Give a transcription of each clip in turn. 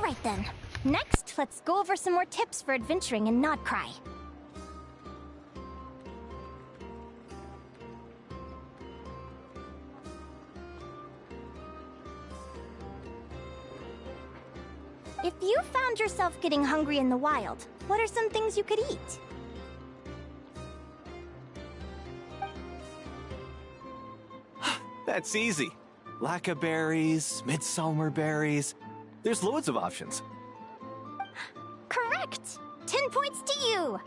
Alright then. Next, let's go over some more tips for adventuring in Nodcry. If you found yourself getting hungry in the wild, what are some things you could eat? That's easy. Blackberries, midsummer berries. There's loads of options. Correct! 10 points to you!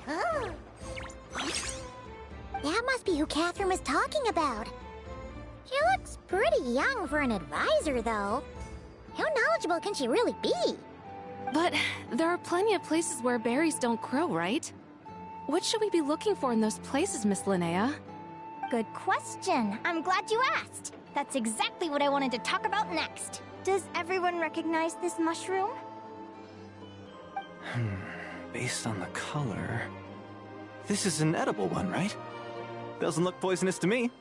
Oh. That must be who Catherine was talking about. She looks pretty young for an advisor, though. How knowledgeable can she really be? But there are plenty of places where berries don't grow, right? What should we be looking for in those places, Miss Linnea? Good question. I'm glad you asked. That's exactly what I wanted to talk about next. Does everyone recognize this mushroom? Based on the color... This is an edible one, right? Doesn't look poisonous to me.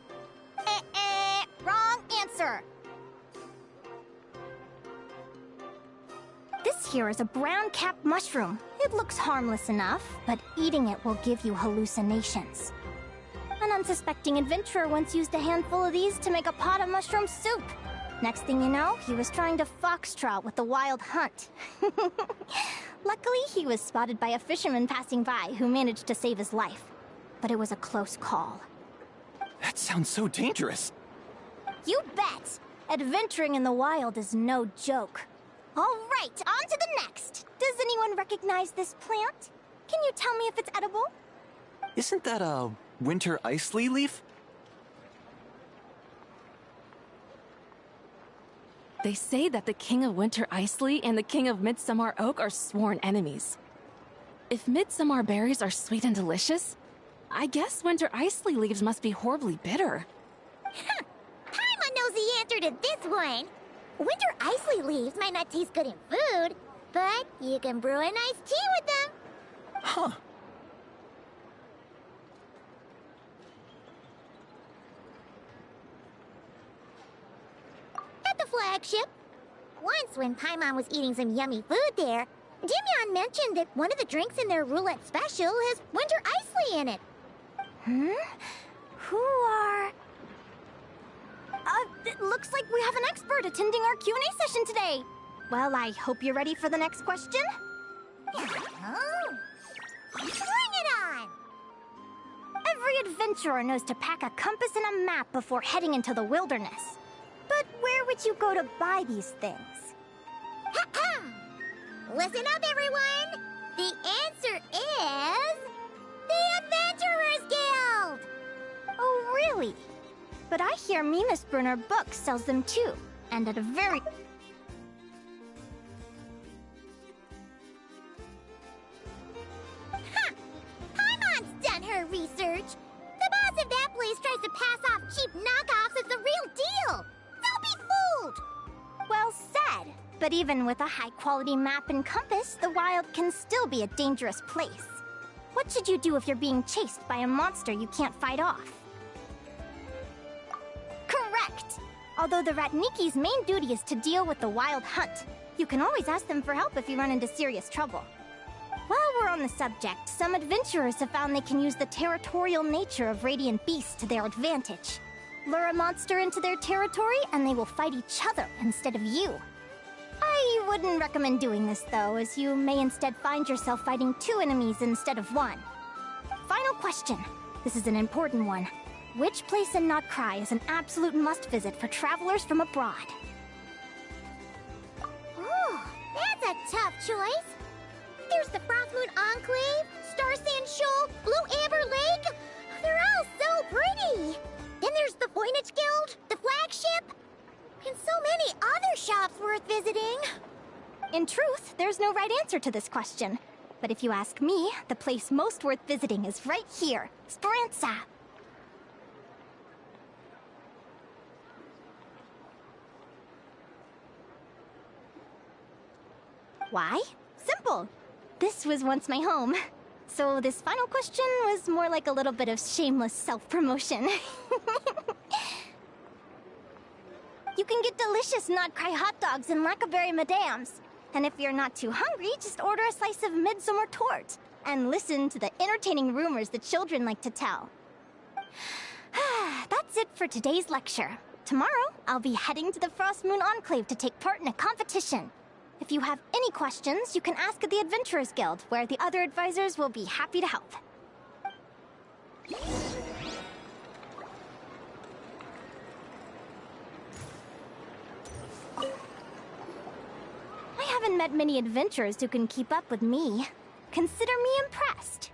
Wrong answer! This here is a brown-capped mushroom. It looks harmless enough, but eating it will give you hallucinations. An unsuspecting adventurer once used a handful of these to make a pot of mushroom soup. Next thing you know, he was trying to foxtrot with the wild hunt. Luckily, he was spotted by a fisherman passing by who managed to save his life. But it was a close call. That sounds so dangerous. You bet! Adventuring in the wild is no joke. All right, on to the next. Does anyone recognize this plant? Can you tell me if it's edible? Isn't that a winter ice leaf? They say that the King of Winter Isley and the King of Midsummer Oak are sworn enemies. If midsummer berries are sweet and delicious, I guess Winter Isley leaves must be horribly bitter. Paimon knows the answer to this one. Winter Isley leaves might not taste good in food, but you can brew a nice tea with them. Huh. At the flagship. Once when Paimon was eating some yummy food there, Dimyon mentioned that one of the drinks in their roulette special has Winter Isley in it. Who are... it looks like we have an expert attending our Q&A session today. Well, I hope you're ready for the next question. Oh. Bring it on! Every adventurer knows to pack a compass and a map before heading into the wilderness. But where would you go to buy these things? Listen up, everyone! The answer is... the Adventurers Guild! Oh, really? But I hear Mimas Brunner Books sells them too, and at a very... Paimon's done her research! The boss of that place tries to pass off cheap knockoffs as the real deal! Don't be fooled! Well said. But even with a high-quality map and compass, the wild can still be a dangerous place. What should you do if you're being chased by a monster you can't fight off? Correct! Although the Ratniki's main duty is to deal with the wild hunt, you can always ask them for help if you run into serious trouble. While we're on the subject, some adventurers have found they can use the territorial nature of radiant beasts to their advantage. Lure a monster into their territory and they will fight each other instead of you. I wouldn't recommend doing this though, as you may instead find yourself fighting two enemies instead of one. Final question. This is an important one. Which place in Nodcry is an absolute must-visit for travelers from abroad? Oh, that's a tough choice. There's the Frothmoon Enclave, Star Sand Shoal, Blue Amber Lake. They're all so pretty. Then there's the Voynich Guild, the flagship, and so many other shops worth visiting. In truth, there's no right answer to this question. But if you ask me, the place most worth visiting is right here, Speranza. Why? Simple. This was once my home. So this final question was more like a little bit of shameless self-promotion. You can get delicious Not-Cry hot dogs and Lackaberry Madams. And if you're not too hungry, just order a slice of Midsummer Tort. And listen to the entertaining rumors the children like to tell. That's it for today's lecture. Tomorrow, I'll be heading to the Frost Moon Enclave to take part in a competition. If you have any questions, you can ask at the Adventurers Guild, where the other advisors will be happy to help. I haven't met many adventurers who can keep up with me. Consider me impressed.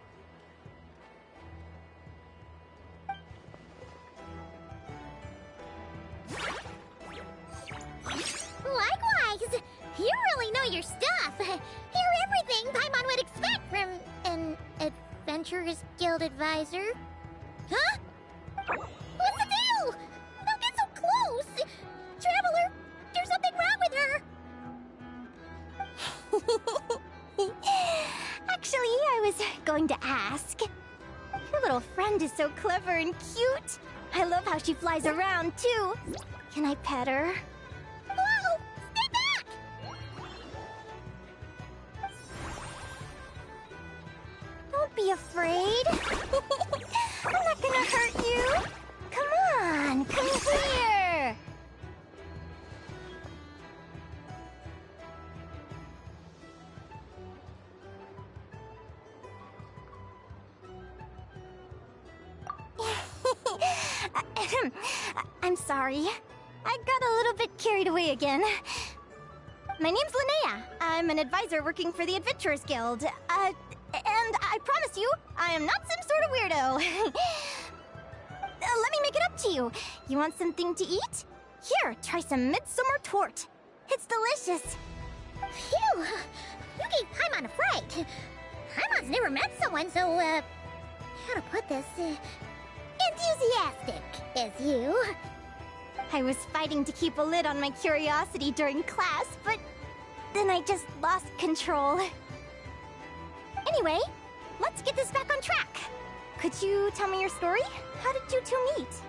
Likewise! You really know your stuff. You're everything Paimon would expect from an Adventurers Guild advisor. Huh? What's the deal? Don't get so close! Traveler, there's something wrong with her! Actually, I was going to ask. Your little friend is so clever and cute. I love how she flies around, too. Can I pet her? Whoa! Stay back! Don't be afraid. I'm not gonna hurt you. Come on, come here. I'm sorry. I got a little bit carried away again. My name's Linnea. I'm an advisor working for the Adventurers Guild. And I promise you, I am not some sort of weirdo. Let me make it up to you. You want something to eat? Here, try some Midsummer Tort. It's delicious. Phew! You gave Paimon a fright. Paimon's never met someone so, how to put this, enthusiastic as you. I was fighting to keep a lid on my curiosity during class, but then I just lost control. Anyway, let's get this back on track. Could you tell me your story? How did you two meet?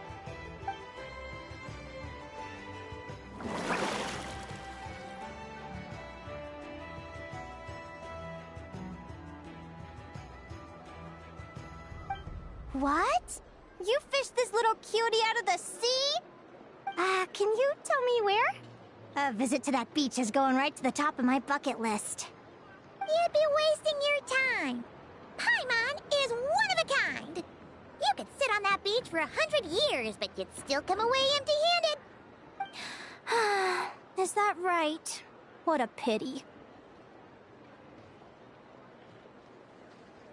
What? You fished this little cutie out of the sea? Can you tell me where? A visit to that beach is going right to the top of my bucket list. You'd be wasting your time. Paimon is one of a kind. You could sit on that beach for 100 years, but you'd still come away empty-handed. Is that right? What a pity.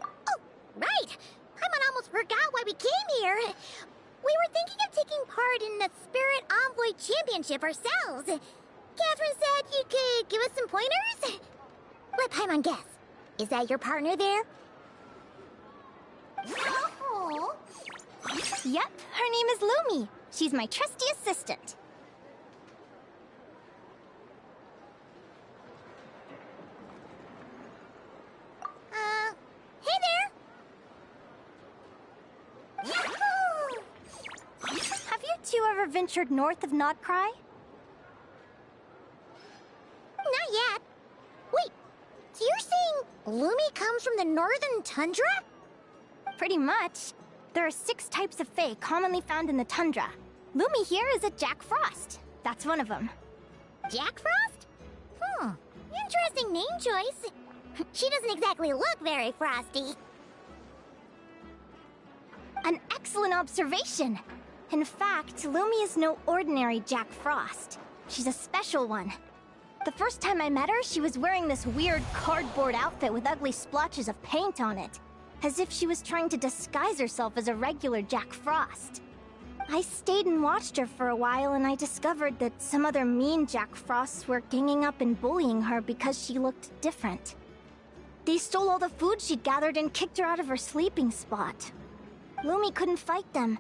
Oh, right! Paimon almost forgot why we came here. We were thinking of taking part in the Spirit Envoy Championship ourselves. Catherine said you could give us some pointers? Let Paimon guess. Is that your partner there? Oh. Yep, her name is Lumi. She's my trusty assistant. Hey there! Yahoo! Have you two ever ventured north of Not-Cry? Not yet. Wait, so you're saying Lumi comes from the northern tundra? Pretty much. There are 6 types of fae commonly found in the tundra. Lumi here is a Jack Frost. That's one of them. Jack Frost? Interesting name choice. She doesn't exactly look very frosty. An excellent observation. In fact, Lumi is no ordinary Jack Frost. She's a special one. The first time I met her, she was wearing this weird cardboard outfit with ugly splotches of paint on it, as if she was trying to disguise herself as a regular Jack Frost. I stayed and watched her for a while, and I discovered that some other mean Jack Frosts were ganging up and bullying her because she looked different. They stole all the food she'd gathered and kicked her out of her sleeping spot. Lumi couldn't fight them.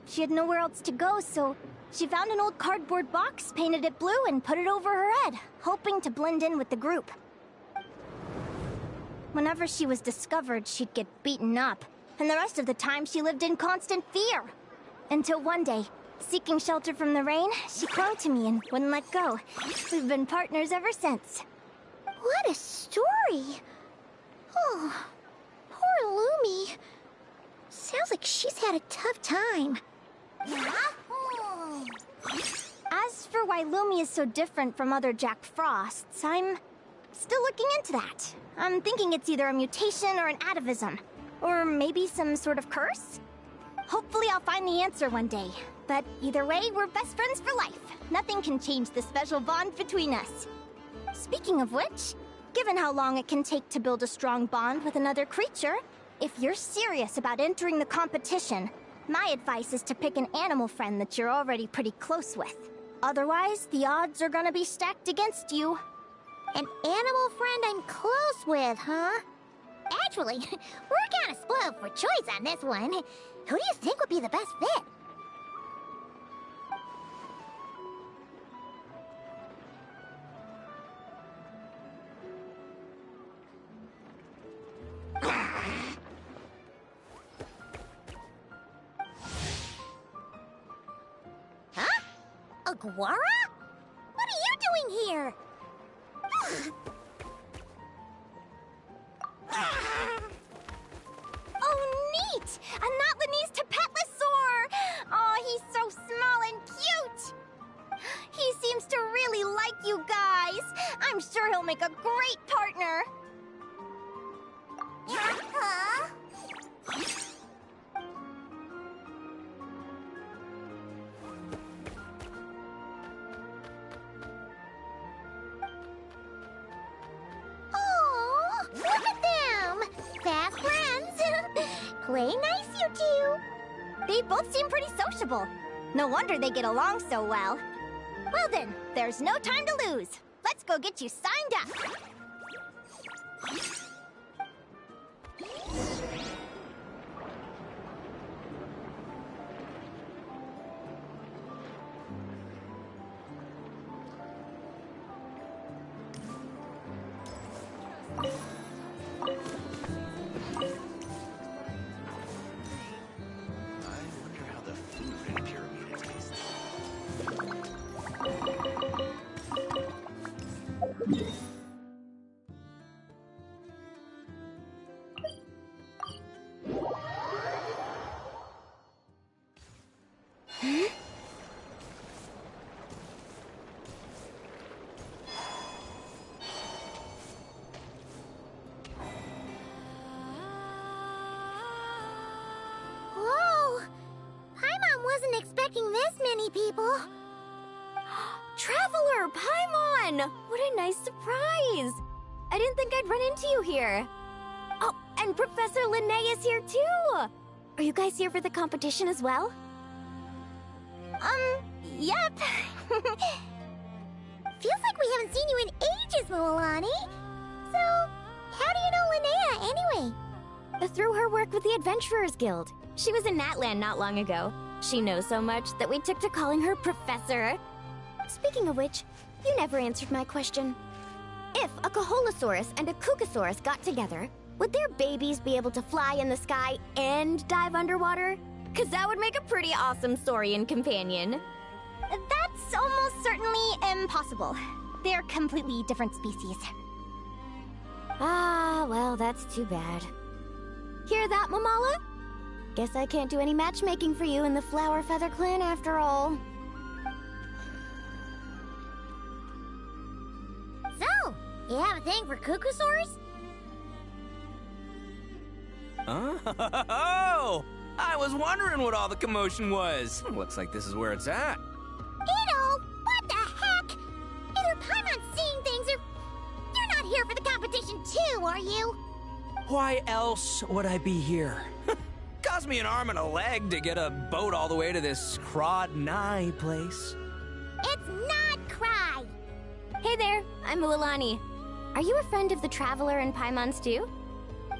She had nowhere else to go, so she found an old cardboard box, painted it blue, and put it over her head, hoping to blend in with the group. Whenever she was discovered, she'd get beaten up, and the rest of the time she lived in constant fear. Until one day, Seeking shelter from the rain, she clung to me and wouldn't let go. We've been partners ever since. What a story! Oh, poor Lumi. Sounds like she's had a tough time. As for why Lumi is so different from other Jack Frosts, I'm still looking into that. I'm thinking it's either a mutation or an atavism. Or maybe some sort of curse? Hopefully I'll find the answer one day. But either way, we're best friends for life. Nothing can change the special bond between us. Speaking of which, given how long it can take to build a strong bond with another creature, if you're serious about entering the competition, my advice is to pick an animal friend that you're already pretty close with. Otherwise, the odds are gonna be stacked against you. An animal friend I'm close with, huh? Actually, we're kind of spoiled for choice on this one. Who do you think would be the best fit? Huh? Aguara? What are you doing here? Oh, neat! A Notlanese Tapetlosaur! Oh, he's so small and cute! He seems to really like you guys. I'm sure he'll make a great partner. Huh? Aw, look at them! Fast friends! Play nice, you two! They both seem pretty sociable. No wonder they get along so well. Well then, there's no time to lose. Let's go get you signed up. Whoa! Paimon wasn't expecting this many people. Traveler, Paimon! What a nice surprise! I didn't think I'd run into you here. Oh, and Professor Linnea is here too! Are you guys here for the competition as well? Yep. Feels like we haven't seen you in ages, Moalani. So, how do you know Linnea anyway? Through her work with the Adventurers Guild. She was in Natland not long ago. She knows so much that we took to calling her Professor. Speaking of which, you never answered my question. If a Kaholosaurus and a Kukasaurus got together, would their babies be able to fly in the sky and dive underwater? 'Cause that would make a pretty awesome saurian companion. That's almost certainly impossible. They're completely different species. Ah, well, that's too bad. Hear that, Mamala? Guess I can't do any matchmaking for you in the Flower Feather Clan after all. So, you have a thing for Kukusaurs? Oh! I was wondering what all the commotion was. Looks like this is where it's at. Ito, what the heck? Either Paimon's seeing things or... You're not here for the competition too, are you? Why else would I be here? Cost me an arm and a leg to get a boat all the way to this Crawd-Nye place. It's not Cry. Hey there, I'm Ualani. Are you a friend of the Traveler and Paimon's too?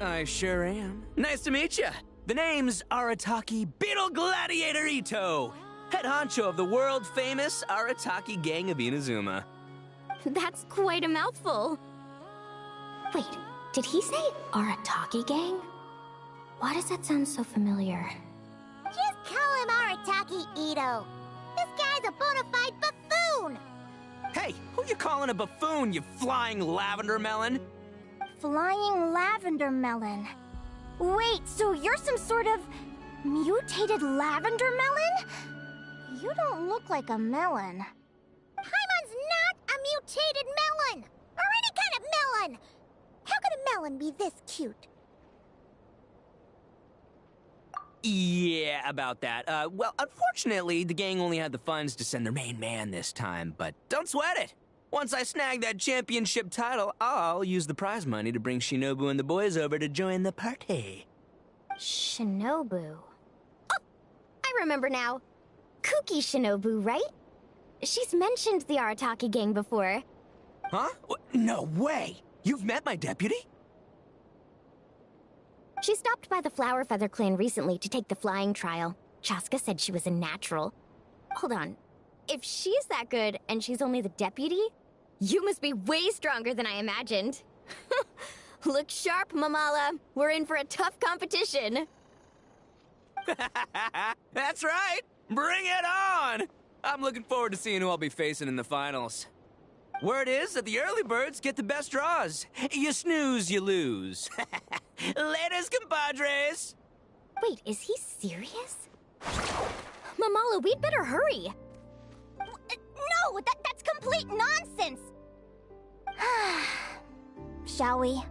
I sure am. Nice to meet you. The name's Arataki Beetle Gladiator Ito, head honcho of the world-famous Arataki Gang of Inazuma. That's quite a mouthful. Wait, did he say Arataki Gang? Why does that sound so familiar? Just call him Arataki Ito. guy's a bona fide buffoon! Hey, who you calling a buffoon, you flying lavender melon? Flying lavender melon. Wait, so you're some sort of mutated lavender melon? You don't look like a melon. Paimon's not a mutated melon! Or any kind of melon! How could a melon be this cute? Yeah, about that. Well, unfortunately, the gang only had the funds to send their main man this time, but don't sweat it. Once I snag that championship title, I'll use the prize money to bring Shinobu and the boys over to join the party. Shinobu. Oh, I remember now. Kooky Shinobu, right? She's mentioned the Arataki gang before. Huh? No way! You've met my deputy? She stopped by the Flower Feather clan recently to take the flying trial. Chaska said she was a natural. Hold on. If she's that good and she's only the deputy, you must be way stronger than I imagined. Look sharp, Mamala. We're in for a tough competition. That's right! Bring it on! I'm looking forward to seeing who I'll be facing in the finals. Word is that the early birds get the best draws. You snooze, you lose. Laters, compadres! Wait, is he serious? Mamala, we'd better hurry. No, that's complete nonsense! Shall we?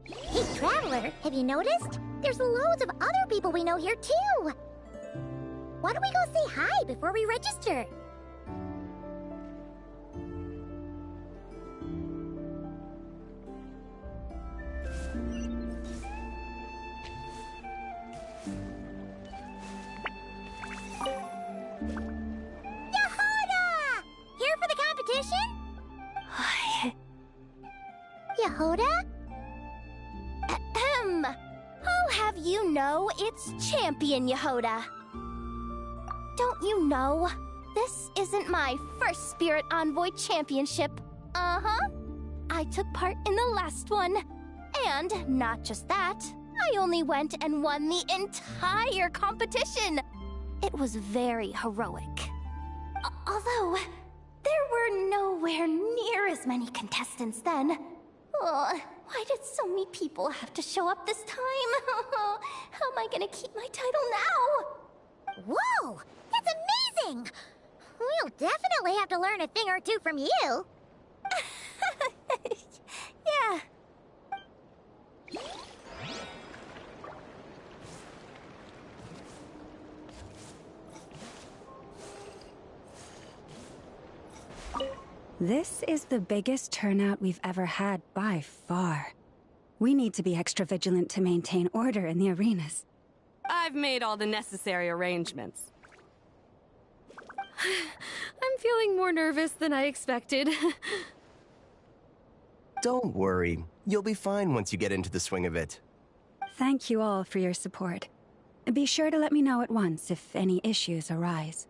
Hey, Traveler, have you noticed? There's loads of other people we know here, too! Why don't we go say hi before we register? Yehoda! Here for the competition? Yehoda? Ahem. I'll have you know it's Champion Yehoda. Don't you know? This isn't my first Spirit Envoy Championship. Uh-huh. I took part in the last one. And not just that, I only went and won the entire competition. It was very heroic. Although, there were nowhere near as many contestants then. Oh, why did so many people have to show up this time? How am I gonna keep my title now? Whoa! That's amazing! We'll definitely have to learn a thing or two from you. Yeah. This is the biggest turnout we've ever had by far. We need to be extra vigilant to maintain order in the arenas. I've made all the necessary arrangements. I'm feeling more nervous than I expected. Don't worry. You'll be fine once you get into the swing of it. Thank you all for your support. Be sure to let me know at once if any issues arise.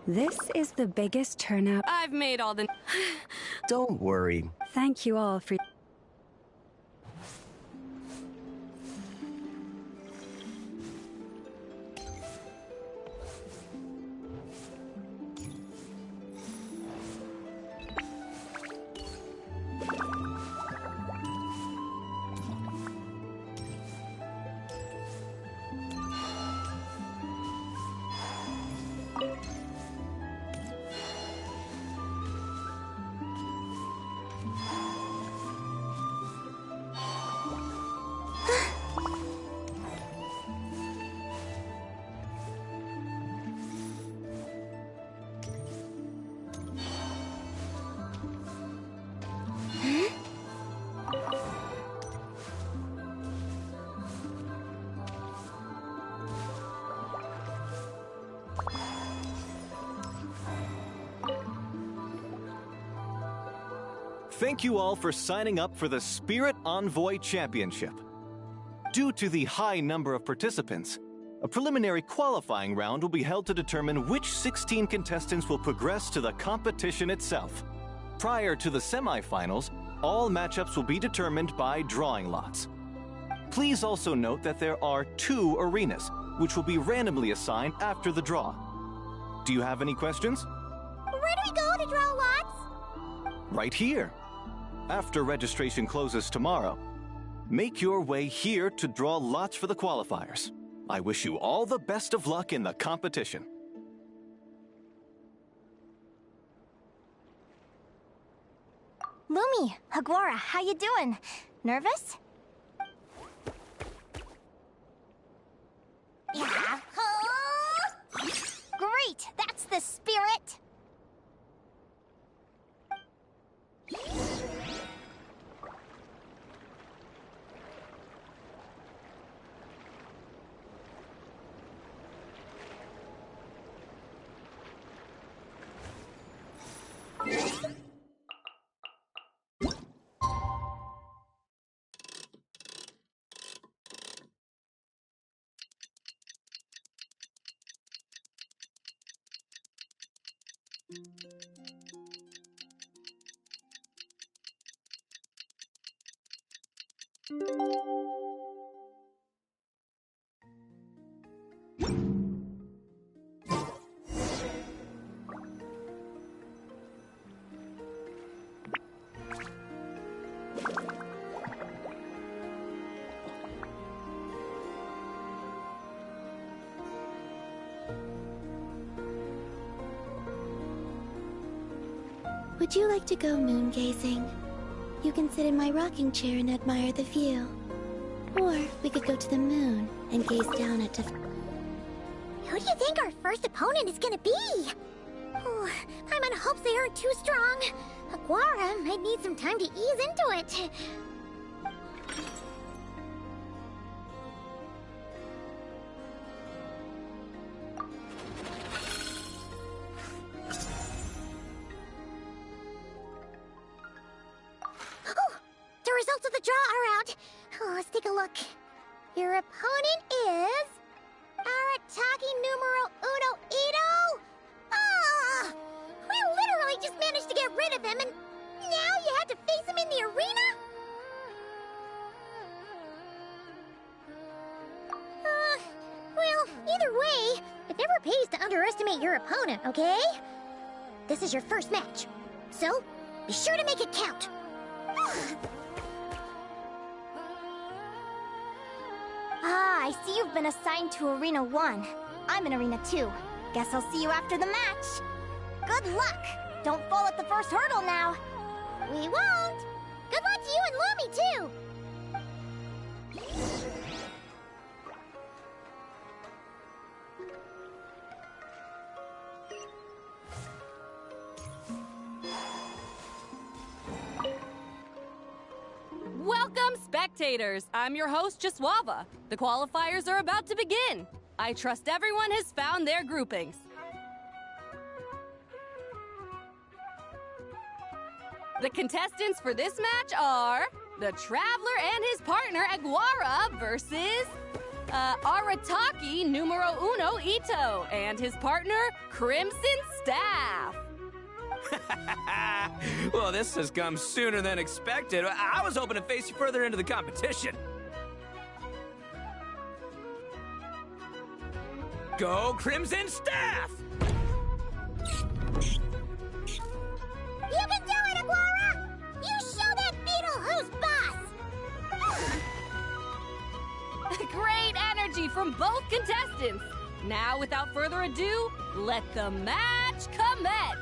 This is the biggest turnout. I've made all the... Don't worry. Thank you all for... Thank you all for signing up for the Spirit Envoy Championship. Due to the high number of participants, a preliminary qualifying round will be held to determine which 16 contestants will progress to the competition itself. Prior to the semifinals, all matchups will be determined by drawing lots. Please also note that there are 2 arenas, which will be randomly assigned after the draw. Do you have any questions? Where do we go to draw lots? Right here. After registration closes tomorrow, make your way here to draw lots for the qualifiers. I wish you all the best of luck in the competition. Lumi, Aguara, how you doing? Nervous? Yeah. Great, that's the spirit! Would you like to go moon gazing? You can sit in my rocking chair and admire the view. Or we could go to the moon and gaze down at Who do you think our first opponent is gonna be? Oh, I'm on hopes they aren't too strong. Aguara might need some time to ease into it. Oh, the results of the draw are out. Oh, let's take a look. Your opponent is... Arataki numero uno Ito? Ah! We literally just managed to get rid of him, and now you have to face him in the arena? Well, either way, it never pays to underestimate your opponent, okay? This is your first match, so be sure to make it count. Ah, I see you've been assigned to Arena 1. I'm in Arena 2. Guess I'll see you after the match. Good luck! Don't fall at the first hurdle now. We won't! Good luck to you and Lumi, too! Welcome, spectators! I'm your host, Jaswava. The qualifiers are about to begin. I trust everyone has found their groupings. The contestants for this match are the Traveler and his partner, Aguara, versus Arataki numero uno Ito and his partner, Crimson Staff. Well, this has come sooner than expected. I was hoping to face you further into the competition. Go, Crimson Staff! You can do it, Aguara! You show that beetle who's boss! Great energy from both contestants. Now, without further ado, let the match commence.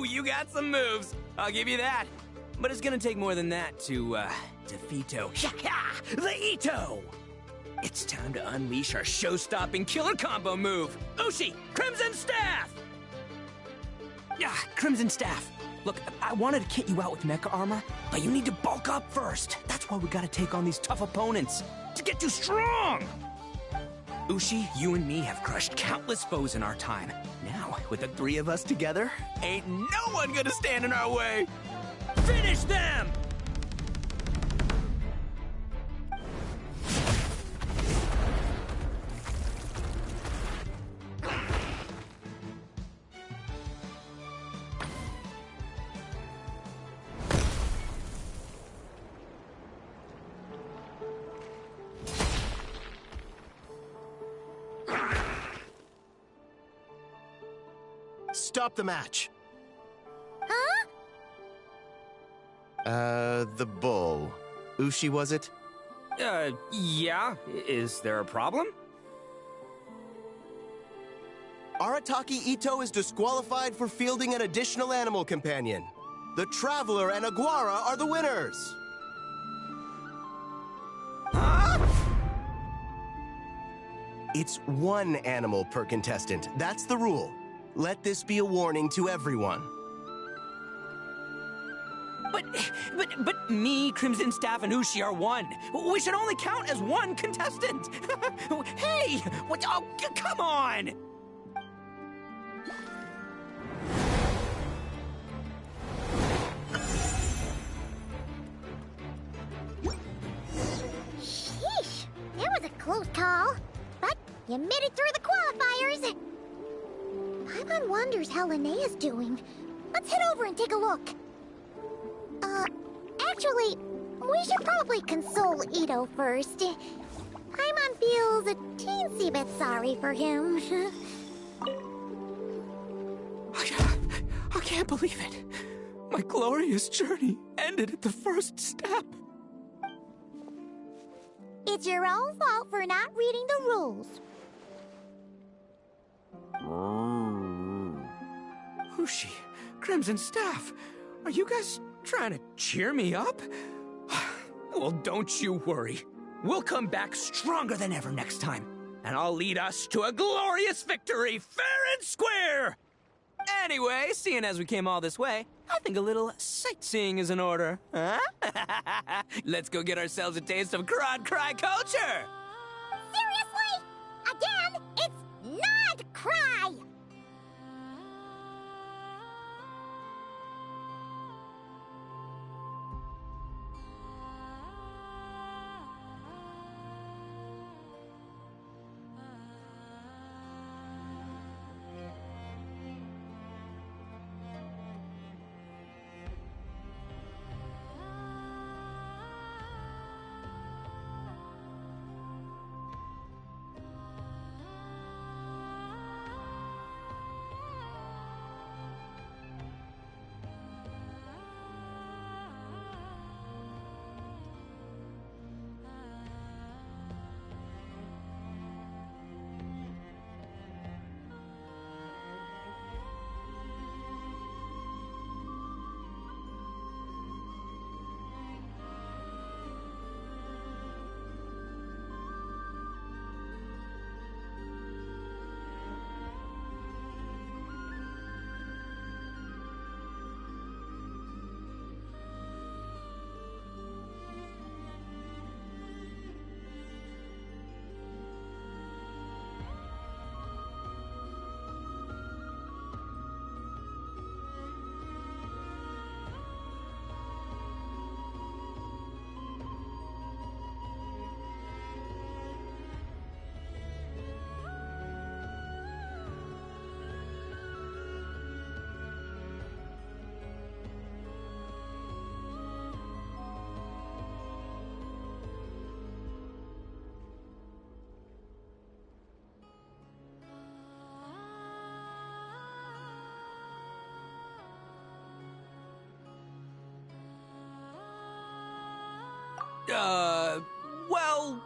You got some moves. I'll give you that. But it's gonna take more than that to, defeat the Ito! It's time to unleash our show-stopping killer combo move. Ushi, Crimson Staff! Crimson Staff. Look, I wanted to kit you out with mecha armor, but you need to bulk up first. That's why we gotta take on these tough opponents to get you strong! Ushi, you and me have crushed countless foes in our time. Now, with the three of us together, ain't no one gonna stand in our way! Finish them! Stop the match. Huh? The bull. Ushi, was it? Yeah. Is there a problem? Arataki Ito is disqualified for fielding an additional animal companion. The Traveler and Aguara are the winners. Huh? It's one animal per contestant. That's the rule. Let this be a warning to everyone. But me, Crimson Staff, and Ushi are one. We should only count as one contestant. Hey, what? Oh, come on! Sheesh, that was a close call. But you made it through the qualifiers. Paimon wonders how Linnea's doing. Let's head over and take a look. Actually, we should probably console Ito first. Paimon feels a teensy bit sorry for him. I can't believe it. My glorious journey ended at the first step. It's your own fault for not reading the rules. Ushi, Crimson Staff, are you guys trying to cheer me up? Well, don't you worry. We'll come back stronger than ever next time, and I'll lead us to a glorious victory, fair and square! Anyway, seeing as we came all this way, I think a little sightseeing is in order, huh? Let's go get ourselves a taste of Crod Cry culture! Seriously? Again, it's not cry! Well...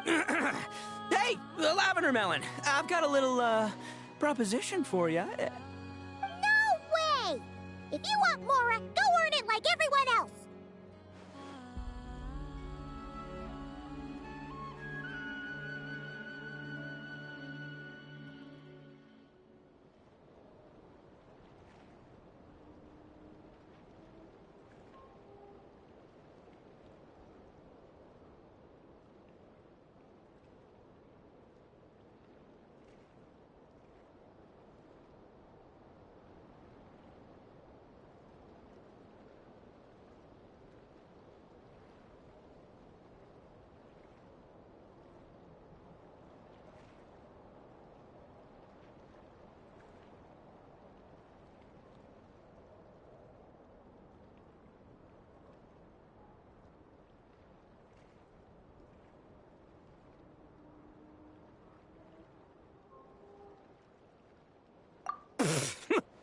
Hey, the Lavender Melon! I've got a little, proposition for you. No way! If you want Mora, go earn it like everyone else!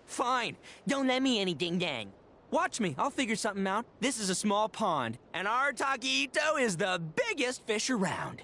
Fine. Don't let me any ding-dang. Watch me. I'll figure something out. This is a small pond, and our Taquito is the biggest fish around.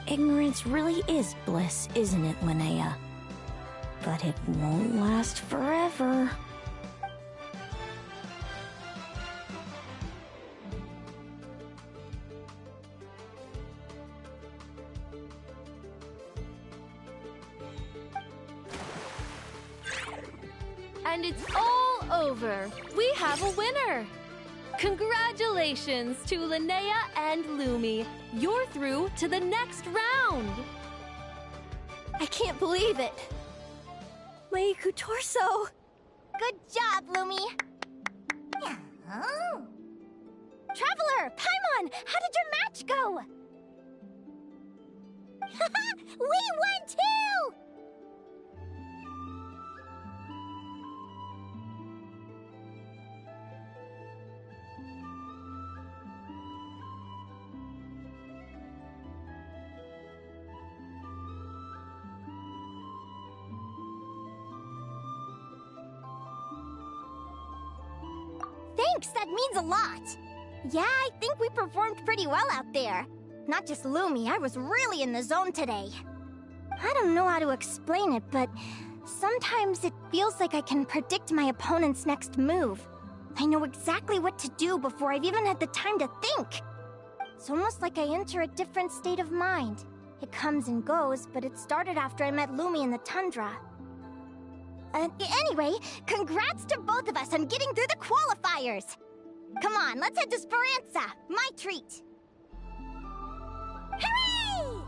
Ignorance really is bliss, isn't it, Linnea? But it won't last forever. And it's all over. We have a winner. Congratulations to Linnea and Lumi. You're through to the next round. I can't believe it. Leiku Torso. Good job, Lumi. Oh. Traveler, Paimon, how did your match go? We won too! Thanks, that means a lot. Yeah, I think we performed pretty well out there. Not just Lumi, I was really in the zone today. I don't know how to explain it, but sometimes it feels like I can predict my opponent's next move. I know exactly what to do before I've even had the time to think. It's almost like I enter a different state of mind. It comes and goes, but it started after I met Lumi in the tundra. Anyway, congrats to both of us on getting through the qualifiers! Come on, let's head to Speranza, my treat! Hooray!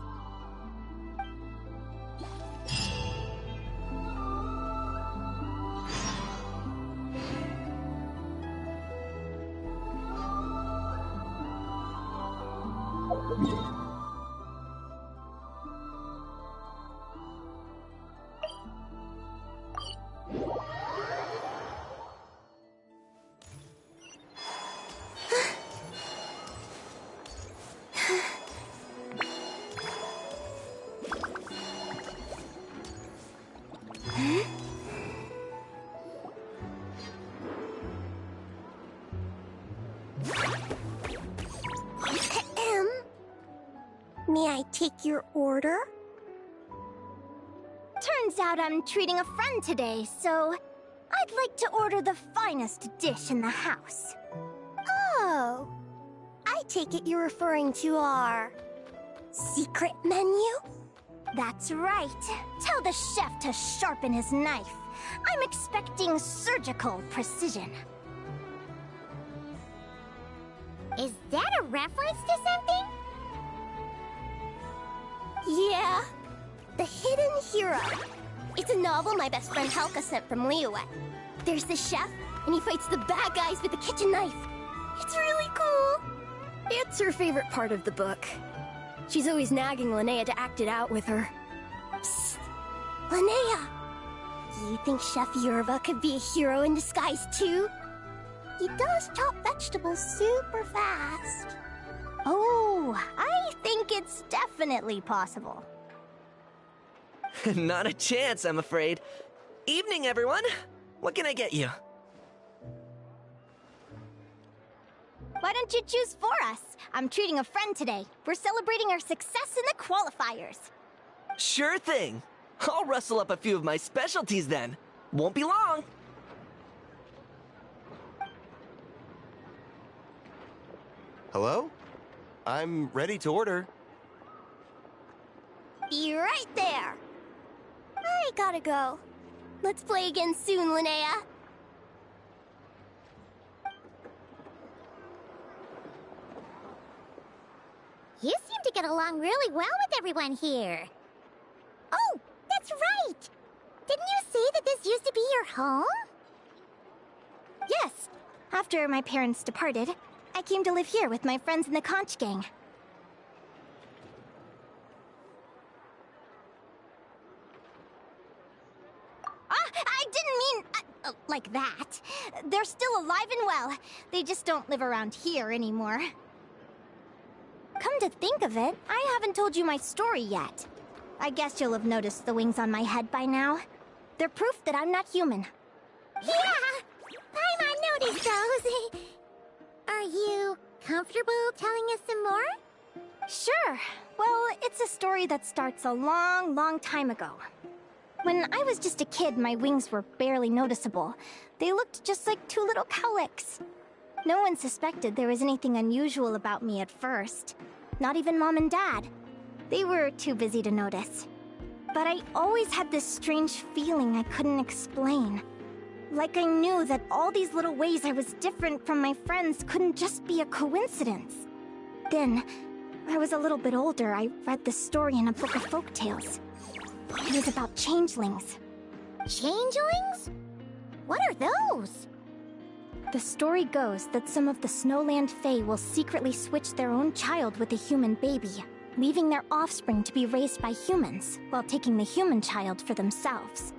May I take your order? Turns out I'm treating a friend today, so I'd like to order the finest dish in the house. Oh, I take it you're referring to our secret menu? That's right. Tell the chef to sharpen his knife. I'm expecting surgical precision. Is that a reference to something? Yeah. The hidden hero. It's a novel my best friend Helka sent from Linnea. There's the chef, and he fights the bad guys with a kitchen knife. It's really cool. It's her favorite part of the book. She's always nagging Linnea to act it out with her. Psst. Linnea! You think Chef Yerba could be a hero in disguise too? He does chop vegetables super fast. Oh, I think it's definitely possible. Not a chance, I'm afraid. Evening, everyone. What can I get you? Why don't you choose for us? I'm treating a friend today. We're celebrating our success in the qualifiers. Sure thing. I'll rustle up a few of my specialties then. Won't be long. Hello? I'm ready to order. Be right there. I gotta go. Let's play again soon, Linnea. You seem to get along really well with everyone here. Oh, that's right! Didn't you say that this used to be your home? Yes. After my parents departed, I came to live here with my friends in the conch gang. I didn't mean like that. They're still alive and well. They just don't live around here anymore. Come to think of it, I haven't told you my story yet. I guess you'll have noticed the wings on my head by now. They're proof that I'm not human. Yeah! I noticed those. Are you comfortable telling us some more? Sure. Well, it's a story that starts a long, long time ago. When I was just a kid, my wings were barely noticeable. They looked just like two little cowlicks. No one suspected there was anything unusual about me at first. Not even Mom and Dad. They were too busy to notice. But I always had this strange feeling I couldn't explain. Like I knew that all these little ways I was different from my friends couldn't just be a coincidence. Then, when I was a little bit older, I read this story in a book of folktales. It was about changelings. Changelings? What are those? The story goes that some of the Snowland Fae will secretly switch their own child with a human baby, leaving their offspring to be raised by humans, while taking the human child for themselves.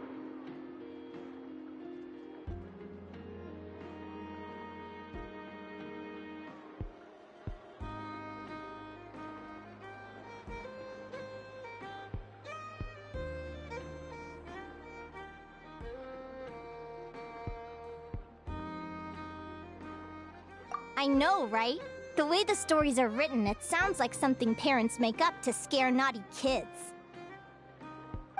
I know, right? The way the stories are written, it sounds like something parents make up to scare naughty kids.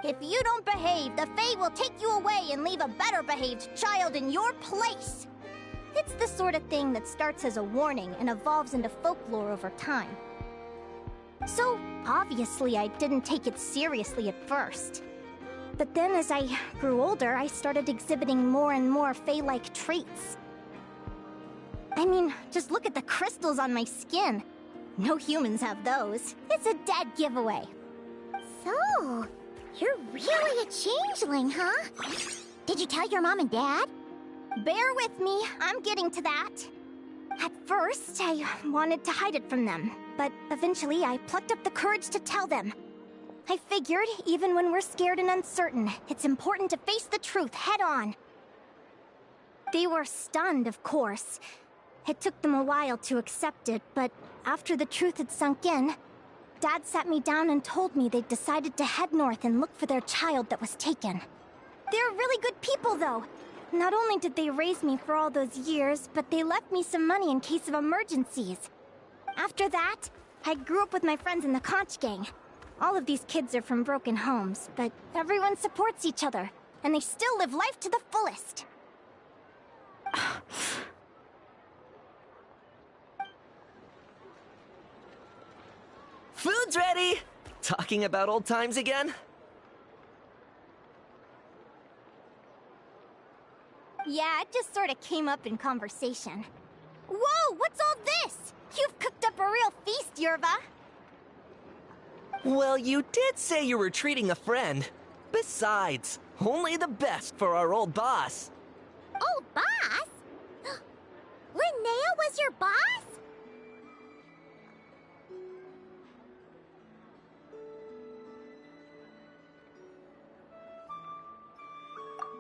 If you don't behave, the Fae will take you away and leave a better-behaved child in your place. It's the sort of thing that starts as a warning and evolves into folklore over time. So, obviously, I didn't take it seriously at first. But then as I grew older, I started exhibiting more and more Fae-like traits. I mean, just look at the crystals on my skin. No humans have those. It's a dead giveaway. So, you're really a changeling, huh? Did you tell your mom and dad? Bear with me, I'm getting to that. At first, I wanted to hide it from them, but eventually I plucked up the courage to tell them. I figured, even when we're scared and uncertain, it's important to face the truth head on. They were stunned, of course. It took them a while to accept it, but after the truth had sunk in, Dad sat me down and told me they'd decided to head north and look for their child that was taken. They're really good people, though. Not only did they raise me for all those years, but they left me some money in case of emergencies. After that, I grew up with my friends in the conch gang. All of these kids are from broken homes, but everyone supports each other, and they still live life to the fullest. Food's ready! Talking about old times again? Yeah, it just sort of came up in conversation. Whoa, what's all this? You've cooked up a real feast, Yerba. Well, you did say you were treating a friend. Besides, only the best for our old boss. Old boss? Linnea was your boss?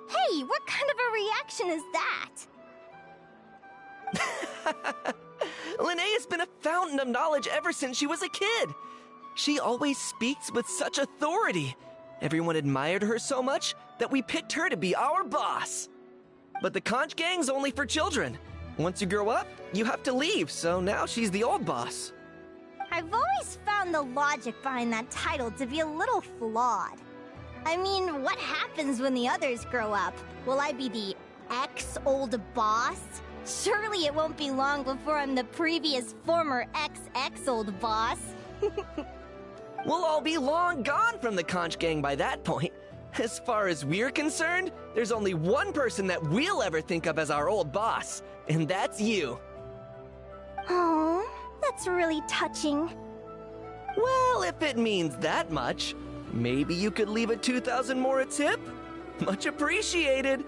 Hey, what kind of a reaction is that? Linnea's been a fountain of knowledge ever since she was a kid. She always speaks with such authority. Everyone admired her so much that we picked her to be our boss. But the conch gang's only for children. Once you grow up, you have to leave, so now she's the old boss. I've always found the logic behind that title to be a little flawed. I mean, what happens when the others grow up? Will I be the ex-old boss? Surely it won't be long before I'm the previous former ex-old boss. We'll all be long gone from the conch gang by that point. As far as we're concerned, there's only one person that we'll ever think of as our old boss, and that's you. Oh, that's really touching. Well, if it means that much, maybe you could leave a 2,000 more a tip? Much appreciated.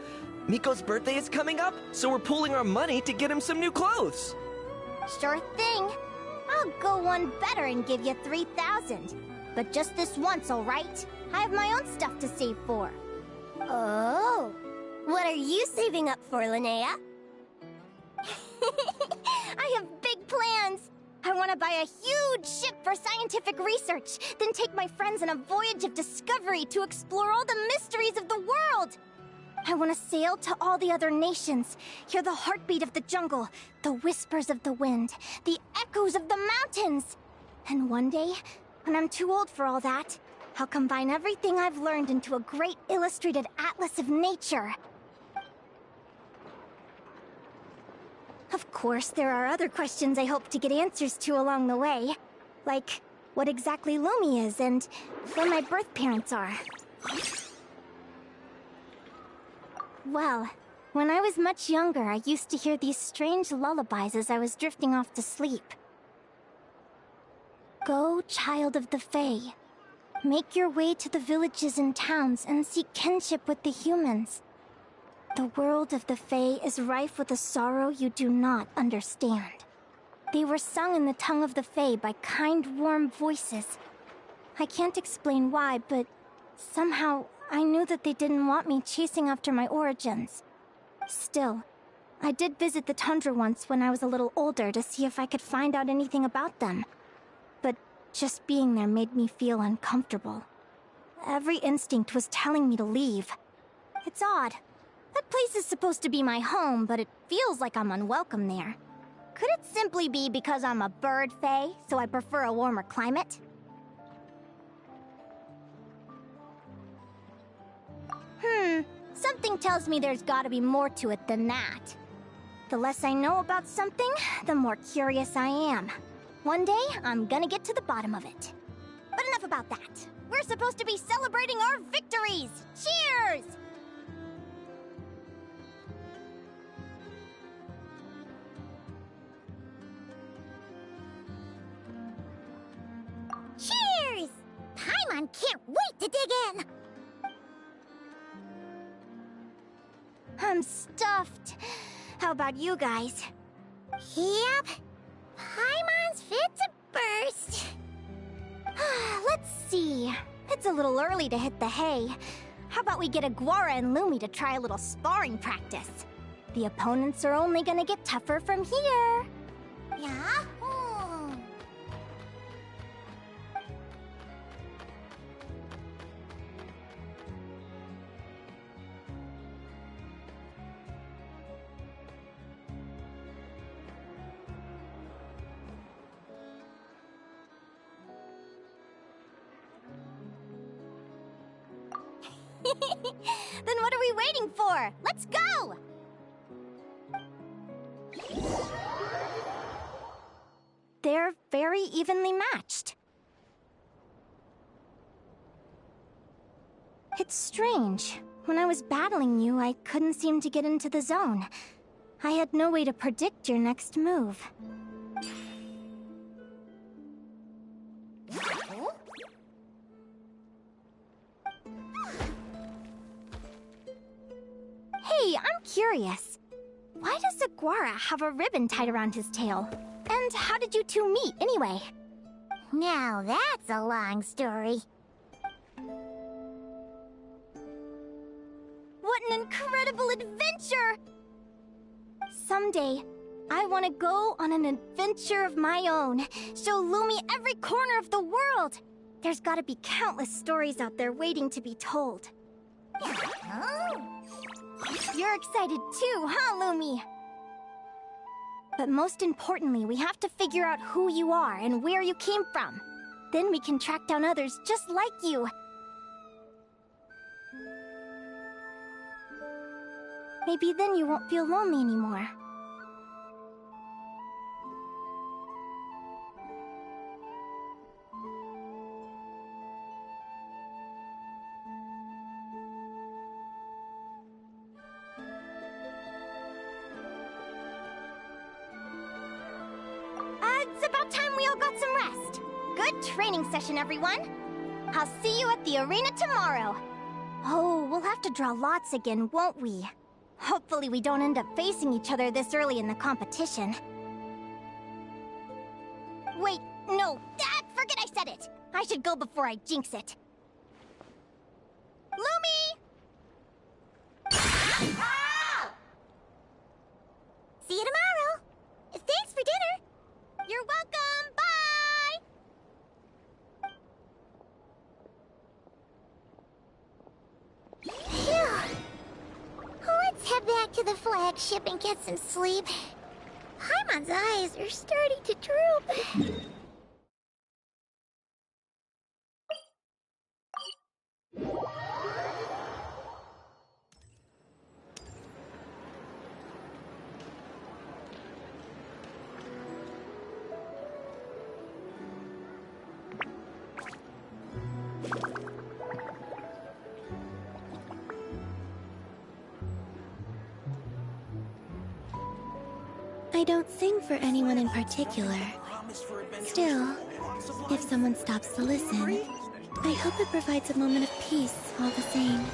Miko's birthday is coming up, so we're pooling our money to get him some new clothes. Sure thing. I'll go one better and give you 3,000. But just this once, all right? I have my own stuff to save for. Oh. What are you saving up for, Linnea? I have big plans. I want to buy a huge ship for scientific research, then take my friends on a voyage of discovery to explore all the mysteries of the world. I want to sail to all the other nations, hear the heartbeat of the jungle, the whispers of the wind, the echoes of the mountains. And one day, when I'm too old for all that, I'll combine everything I've learned into a great illustrated atlas of nature. Of course, there are other questions I hope to get answers to along the way. Like, what exactly Lumi is and where my birth parents are. Well, when I was much younger, I used to hear these strange lullabies as I was drifting off to sleep. Go, child of the Fae. Make your way to the villages and towns and seek kinship with the humans. The world of the Fae is rife with a sorrow you do not understand. They were sung in the tongue of the Fae by kind, warm voices. I can't explain why, but somehow I knew that they didn't want me chasing after my origins. Still, I did visit the tundra once when I was a little older to see if I could find out anything about them. But just being there made me feel uncomfortable. Every instinct was telling me to leave. It's odd. That place is supposed to be my home, but it feels like I'm unwelcome there. Could it simply be because I'm a bird fae, so I prefer a warmer climate? Something tells me there's gotta be more to it than that. The less I know about something, the more curious I am. One day, I'm gonna get to the bottom of it. But enough about that. We're supposed to be celebrating our victories! Cheers! Cheers! Paimon can't wait to dig in! I'm stuffed. How about you guys? Yep. Paimon's fit to burst. Let's see. It's a little early to hit the hay. How about we get Aguara and Lumi to try a little sparring practice? The opponents are only gonna get tougher from here. Yeah? Then what are we waiting for? Let's go! They're very evenly matched. It's strange. When I was battling you, I couldn't seem to get into the zone. I had no way to predict your next move. Hey, I'm curious. Why does Aguara have a ribbon tied around his tail? And how did you two meet, anyway? Now that's a long story. What an incredible adventure! Someday, I want to go on an adventure of my own. Show Lumi every corner of the world. There's gotta be countless stories out there waiting to be told. You're excited too, huh, Lumi? But most importantly, we have to figure out who you are and where you came from. Then we can track down others just like you. Maybe then you won't feel lonely anymore. It's about time we all got some rest. Good training session, everyone. I'll see you at the arena tomorrow. Oh, we'll have to draw lots again, won't we? Hopefully we don't end up facing each other this early in the competition. Wait, no, forget I said it. I should go before I jinx it. Lumi! See you tomorrow. Thanks for dinner. You're welcome! Bye! Phew. Let's head back to the flagship and get some sleep. Paimon's eyes are starting to droop. I don't sing for anyone in particular. Still, if someone stops to listen, I hope it provides a moment of peace all the same.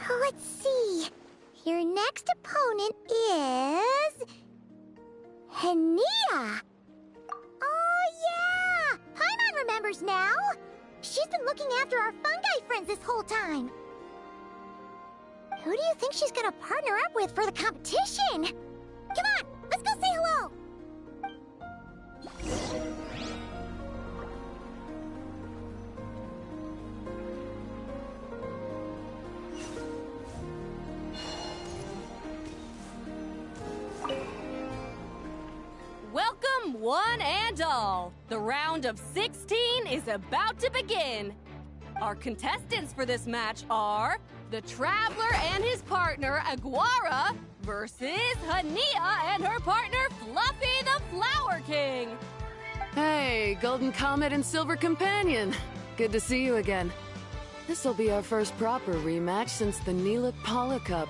Let's see. Your next opponent is... Linnea! Oh, yeah! Paimon remembers now! She's been looking after our fungi friends this whole time. Who do you think she's gonna partner up with for the competition? Come on, let's go say hello! Welcome, one and all. The round of 16 is about to begin. Our contestants for this match are the Traveler and his partner, Aguara, versus Linnea and her partner, Fluffy the Flower King. Hey, Golden Comet and Silver Companion. Good to see you again. This'll be our first proper rematch since the Neela Paula Cup.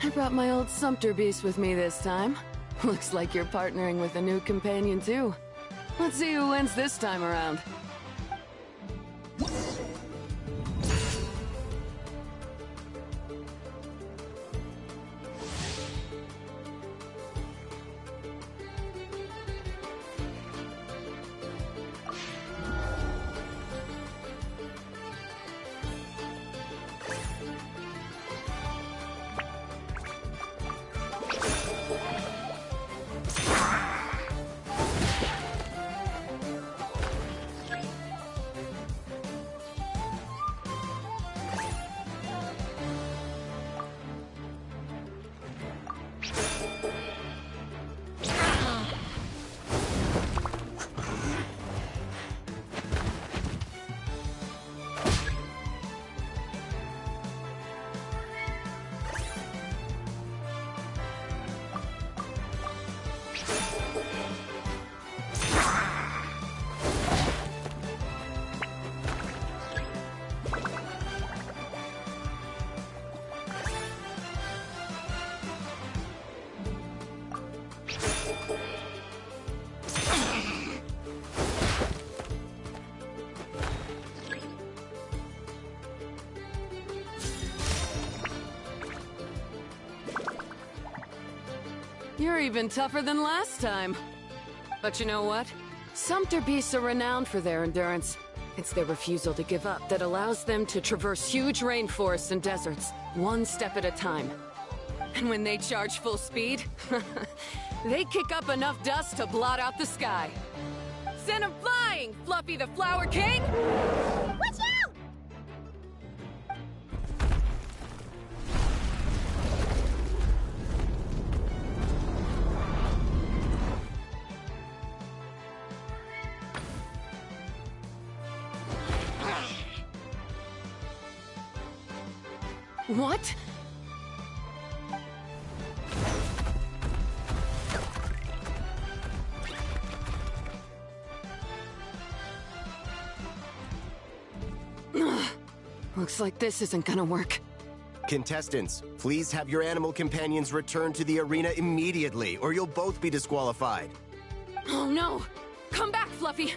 I brought my old Sumpter Beast with me this time. Looks like you're partnering with a new companion too. Let's see who wins this time around. You're even tougher than last time. But you know what? Sumpter Beasts are renowned for their endurance. It's their refusal to give up that allows them to traverse huge rainforests and deserts, one step at a time. And when they charge full speed, they kick up enough dust to blot out the sky. Send 'em flying, Fluffy the Flower King! Watch out! What? Looks like this isn't gonna work. Contestants, please have your animal companions return to the arena immediately, or you'll both be disqualified. Oh no! Come back, Fluffy!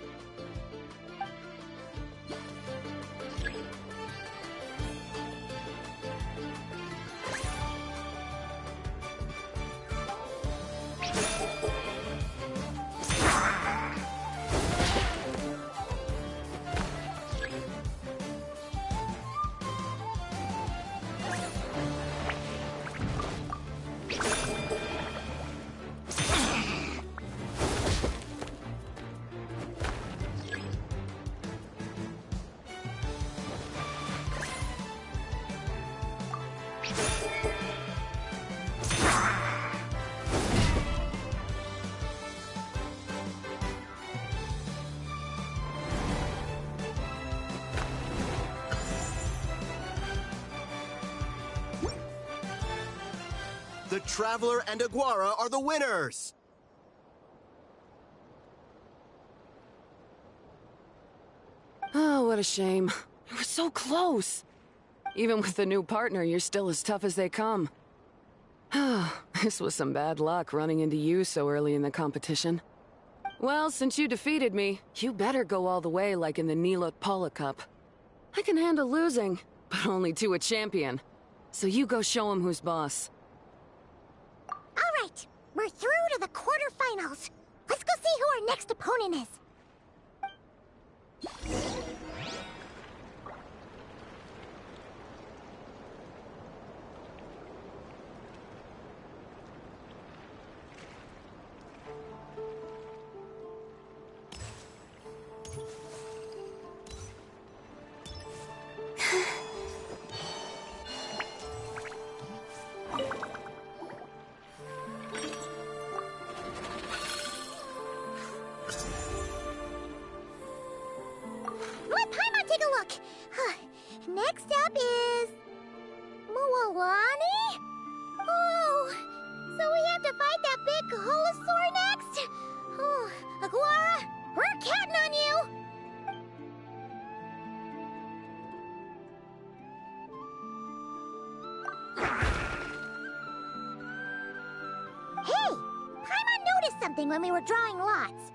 The Traveler and Aguara are the winners! Oh, what a shame. You were so close. Even with the new partner, you're still as tough as they come. This was some bad luck running into you so early in the competition. Well, since you defeated me, you better go all the way like in the Neela Paula Cup. I can handle losing, but only to a champion. So you go show him who's boss. All right, we're through to the quarterfinals. Let's go see who our next opponent is. Let Paimon take a look. Next up is... Mualani? Oh, so we have to fight that big Holosaur next? Oh, Aguara, we're counting on you! Hey, Paimon noticed something when we were drawing lots.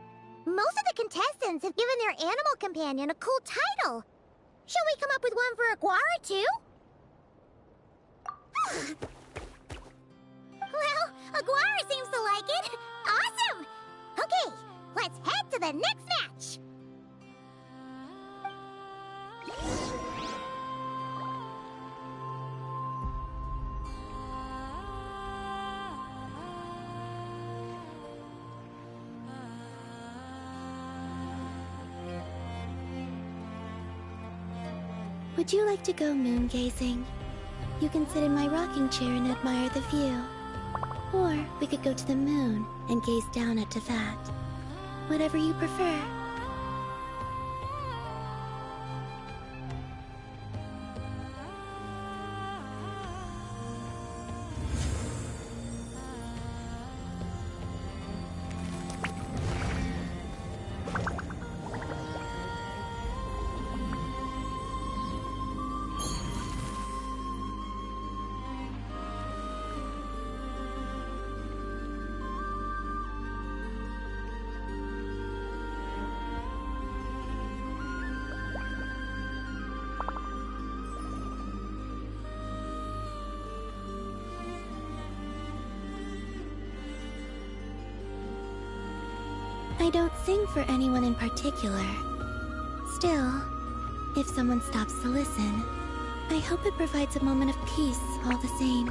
Most of the contestants have given their animal companion a cool title. Shall we come up with one for Aguara, too? Well, Aguara seems to like it. Awesome! Okay, let's head to the next match. Would you like to go moon gazing? You can sit in my rocking chair and admire the view. Or we could go to the moon and gaze down at Tefat. Whatever you prefer. I don't sing for anyone in particular. Still, if someone stops to listen, I hope it provides a moment of peace all the same.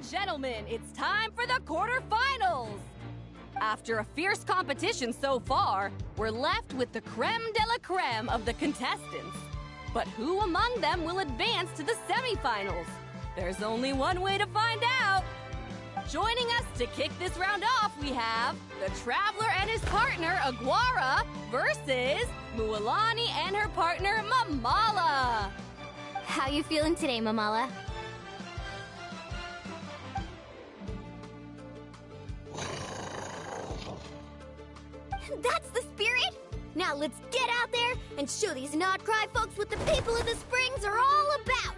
Gentlemen, it's time for the quarterfinals! After a fierce competition so far, we're left with the creme de la creme of the contestants. But who among them will advance to the semifinals? There's only one way to find out! Joining us to kick this round off, we have the Traveler and his partner, Aguara, versus Mualani and her partner, Mamala! How you feeling today, Mamala? That's the spirit! Now let's get out there and show these Nod-Cry folks what the people of the Springs are all about!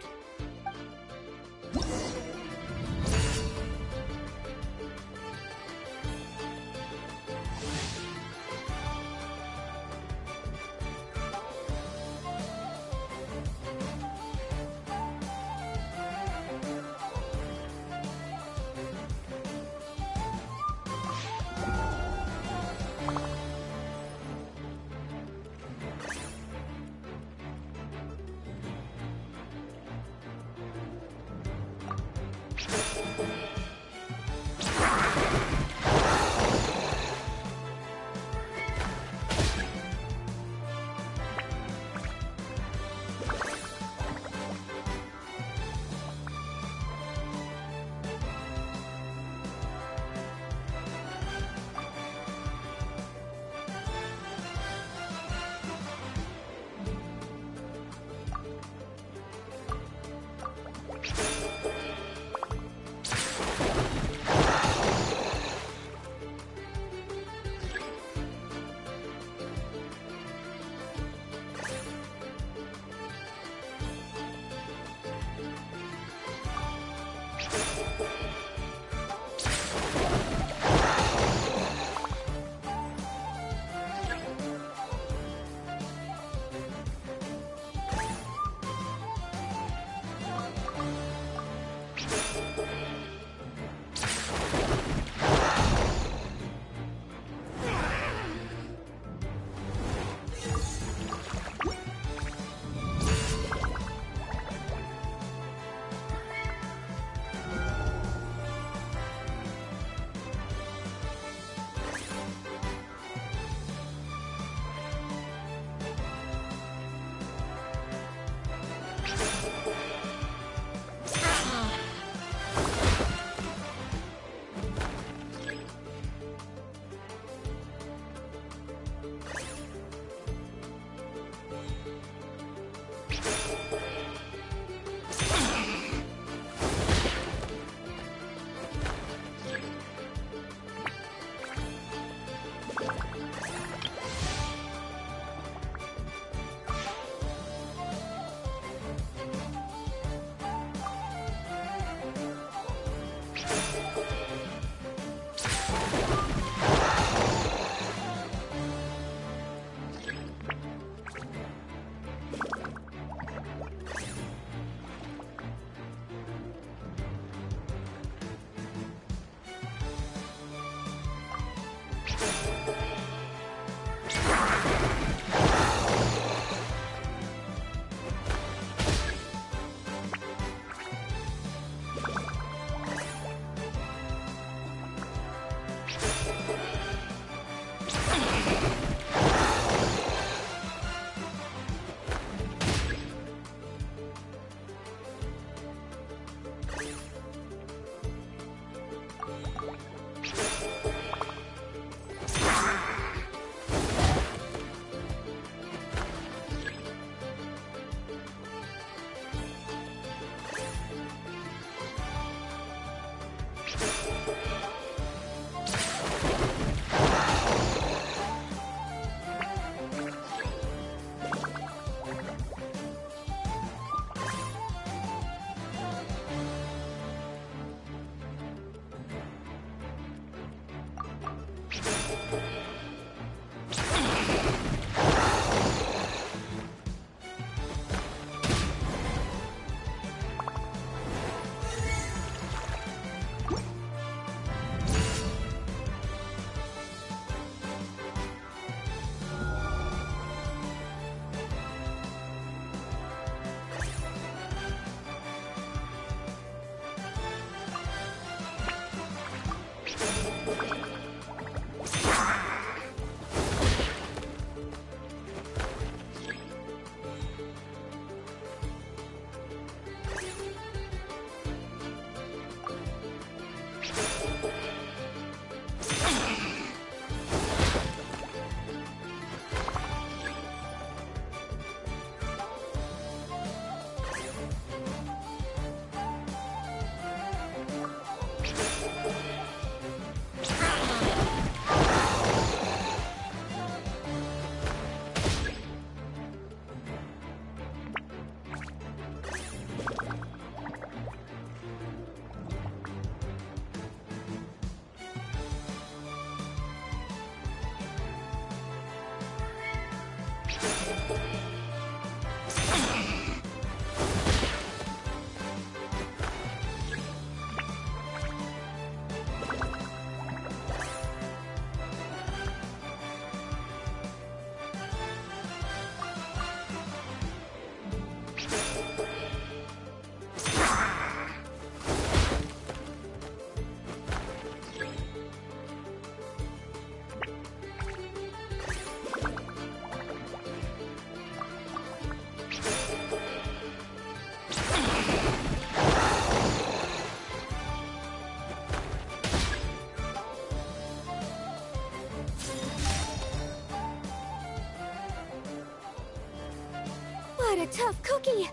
What a tough cookie!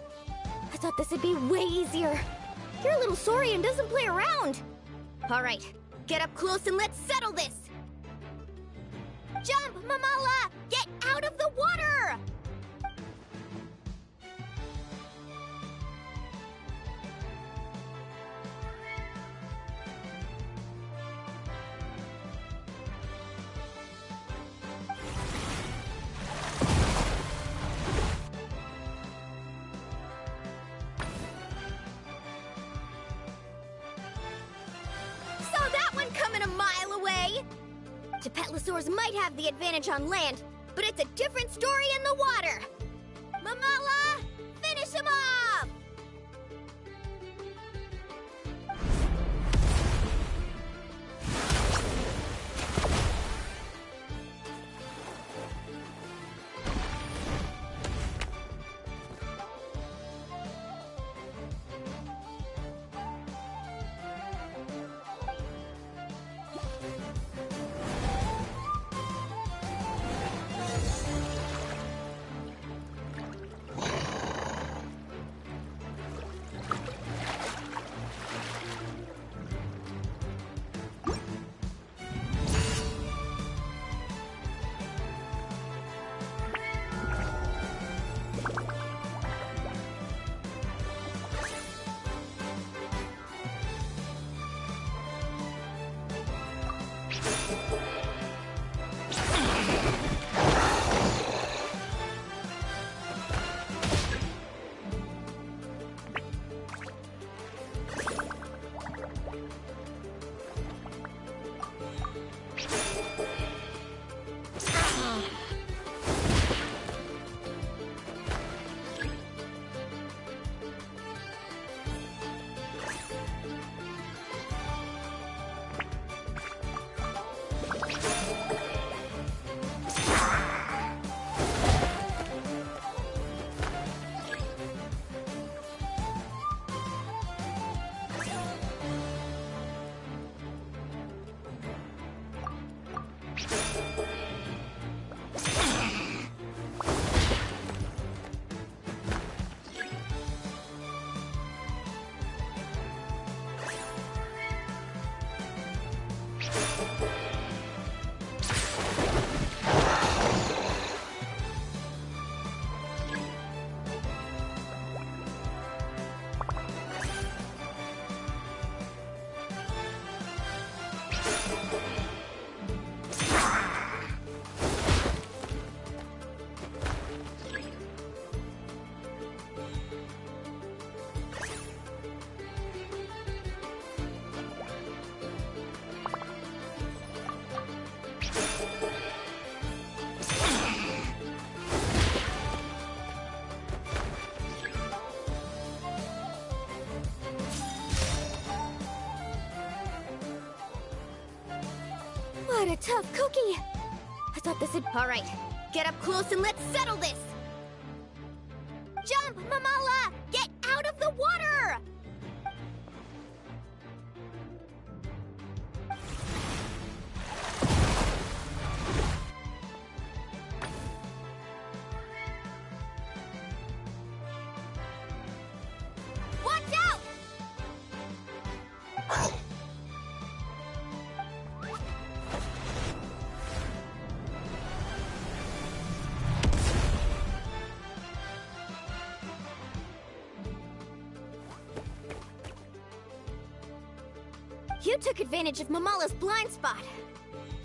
I thought this would be way easier. Your little Saurian doesn't play around. All right, get up close and let's settle this. Jump, Mamala! Get out of the water! Saw that one coming a mile away! Tepetlosaurs might have the advantage on land, but it's a different story in the water! Mamala! Finish him off! What a tough cookie! I thought this would... All right, get up close and let's settle this! Jump, Mamala! Get out of the water! Watch out! You took advantage of Mamala's blind spot.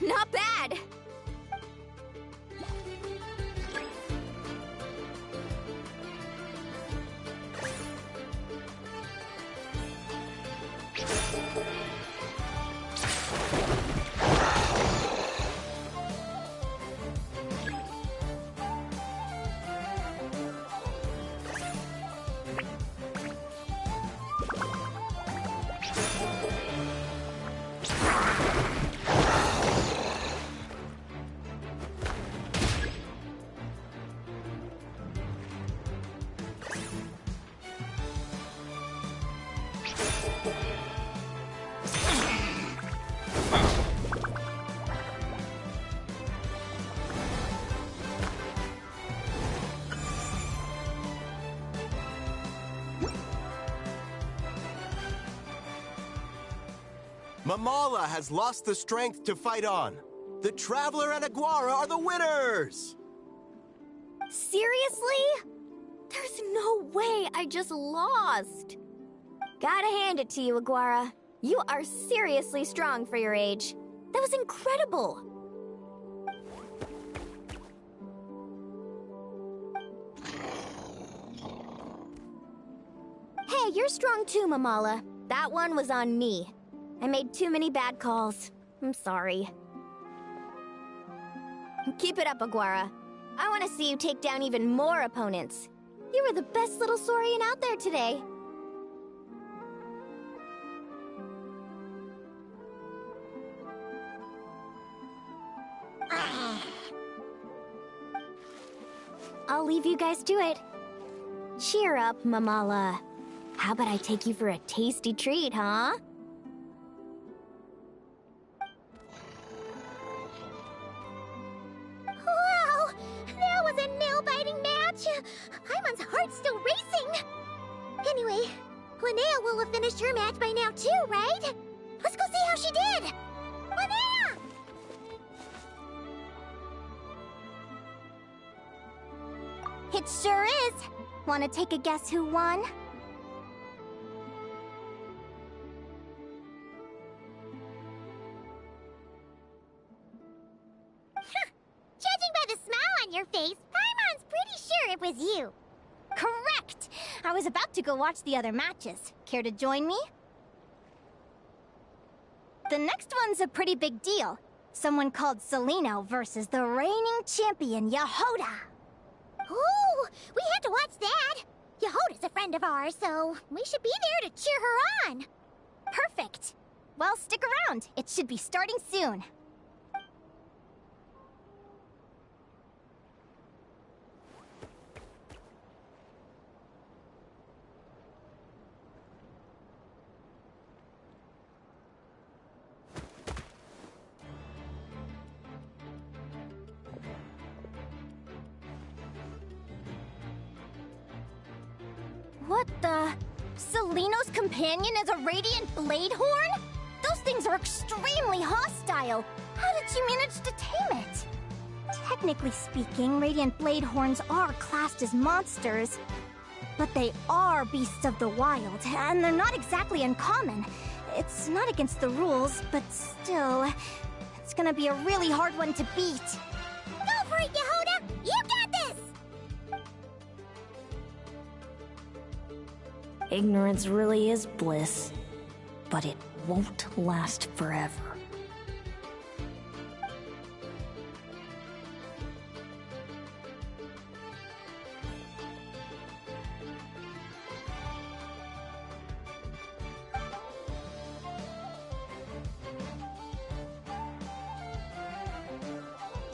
Not bad. Mamala has lost the strength to fight on. The Traveler and Aguara are the winners! Seriously? There's no way I just lost. Gotta hand it to you, Aguara. You are seriously strong for your age. That was incredible. Hey, you're strong too, Mamala. That one was on me. I made too many bad calls. I'm sorry. Keep it up, Aguara. I want to see you take down even more opponents. You were the best little Saurian out there today. I'll leave you guys to it. Cheer up, Mamala. How about I take you for a tasty treat, huh? Wow! That was a nail-biting match! Paimon's heart's still racing! Anyway, Linnea will have finished her match by now too, right? Let's go see how she did! Linnea! It sure is. Want to take a guess who won? Judging by the smile on your face, Paimon's pretty sure it was you. Correct! I was about to go watch the other matches. Care to join me? The next one's a pretty big deal. Someone called Celino versus the reigning champion, Yahoda. Ooh, we have to watch that. Yahoda's a friend of ours, so we should be there to cheer her on. Perfect. Well, stick around. It should be starting soon. What the? Celino's companion is a radiant blade horn? Those things are extremely hostile. How did you manage to tame it? Technically speaking, radiant blade horns are classed as monsters. But they are beasts of the wild, and they're not exactly uncommon. It's not against the rules, but still, it's gonna be a really hard one to beat. Go for it, Yahoda! You got this! Ignorance really is bliss, but it won't last forever.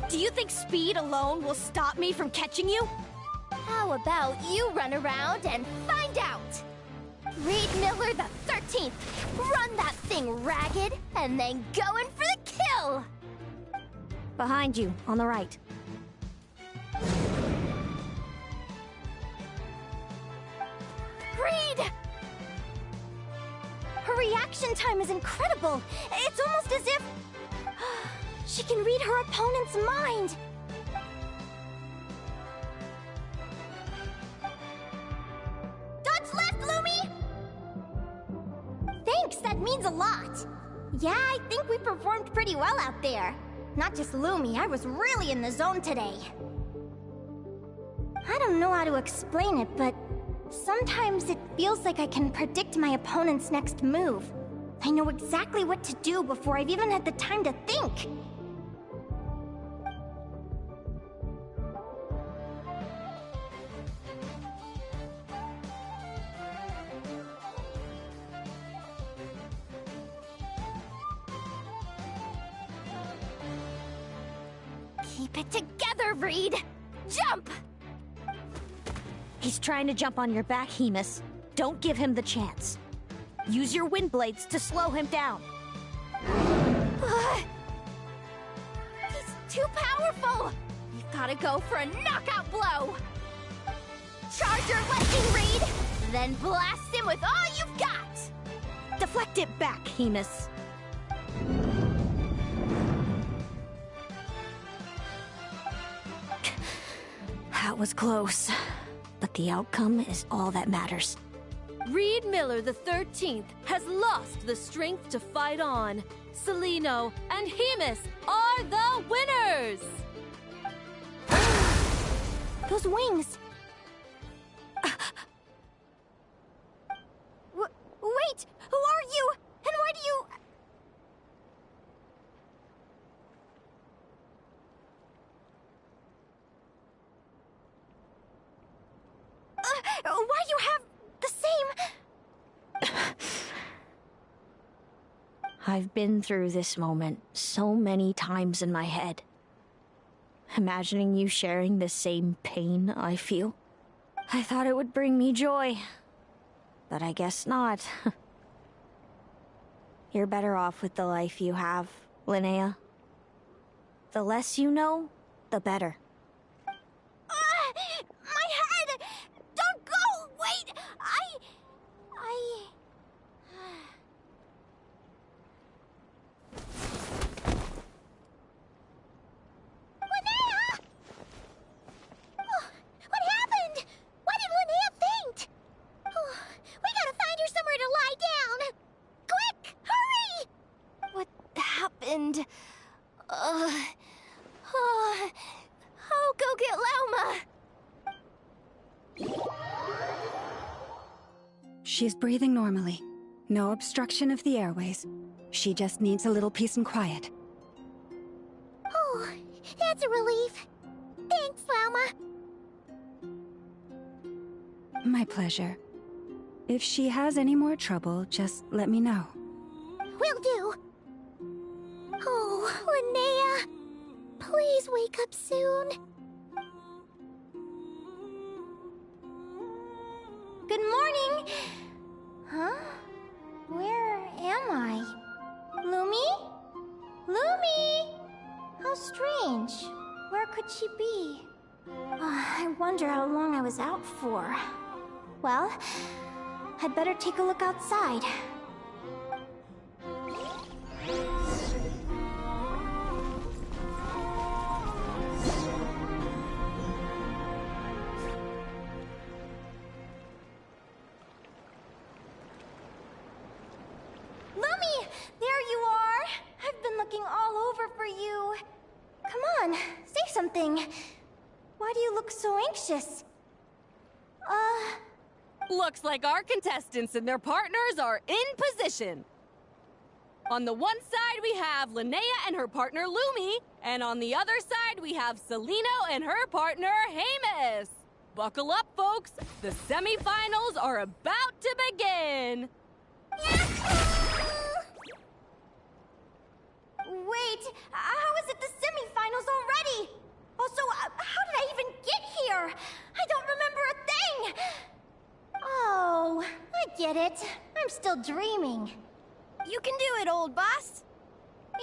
Do you think speed alone will stop me from catching you? How about you run around and find out? Reed Miller the 13th, run that thing ragged, and then go in for the kill! Behind you, on the right. Reed! Her reaction time is incredible. It's almost as if she can read her opponent's mind. Dodge left, Lumi! Thanks, that means a lot. Yeah, I think we performed pretty well out there. Not just Lumi, I was really in the zone today. I don't know how to explain it, but sometimes it feels like I can predict my opponent's next move. I know exactly what to do before I've even had the time to think. Keep it together, Reed! Jump! He's trying to jump on your back, Hemus. Don't give him the chance. Use your wind blades to slow him down. He's too powerful! You've gotta go for a knockout blow! Charge your lightning, Reed! Then blast him with all you've got! Deflect it back, Hemus. That was close. But the outcome is all that matters. Reed Miller the 13th has lost the strength to fight on. Celino and Hemus are the winners! Those wings! Wait! Who are you? And why do you... why you have the same... I've been through this moment so many times in my head. Imagining you sharing the same pain I feel. I thought it would bring me joy. But I guess not. You're better off with the life you have, Linnea. The less you know, the better. My head! Don't go! Wait! Linnea! Oh, what happened? Why did Linnea faint? Oh, we gotta find her somewhere to lie down! Quick! Hurry! What happened? I'll go get Lauma! She's breathing normally. No obstruction of the airways. She just needs a little peace and quiet. Oh, that's a relief. Thanks, Lauma. My pleasure. If she has any more trouble, just let me know. Will do. Oh, Linnea. Please wake up soon. Good morning! Huh? Where am I? Lumi? Lumi! How strange. Where could she be? I wonder how long I was out for. Well, I'd better take a look outside. Lumi! There you are! I've been looking all over for you. Come on, say something. Why do you look so anxious? Looks like our contestants and their partners are in position. On the one side, we have Linnea and her partner Lumi, and on the other side, we have Celino and her partner Hemus. Buckle up, folks. The semifinals are about to begin. Wait, how is it the semifinals already? still dreaming. You can do it, old boss.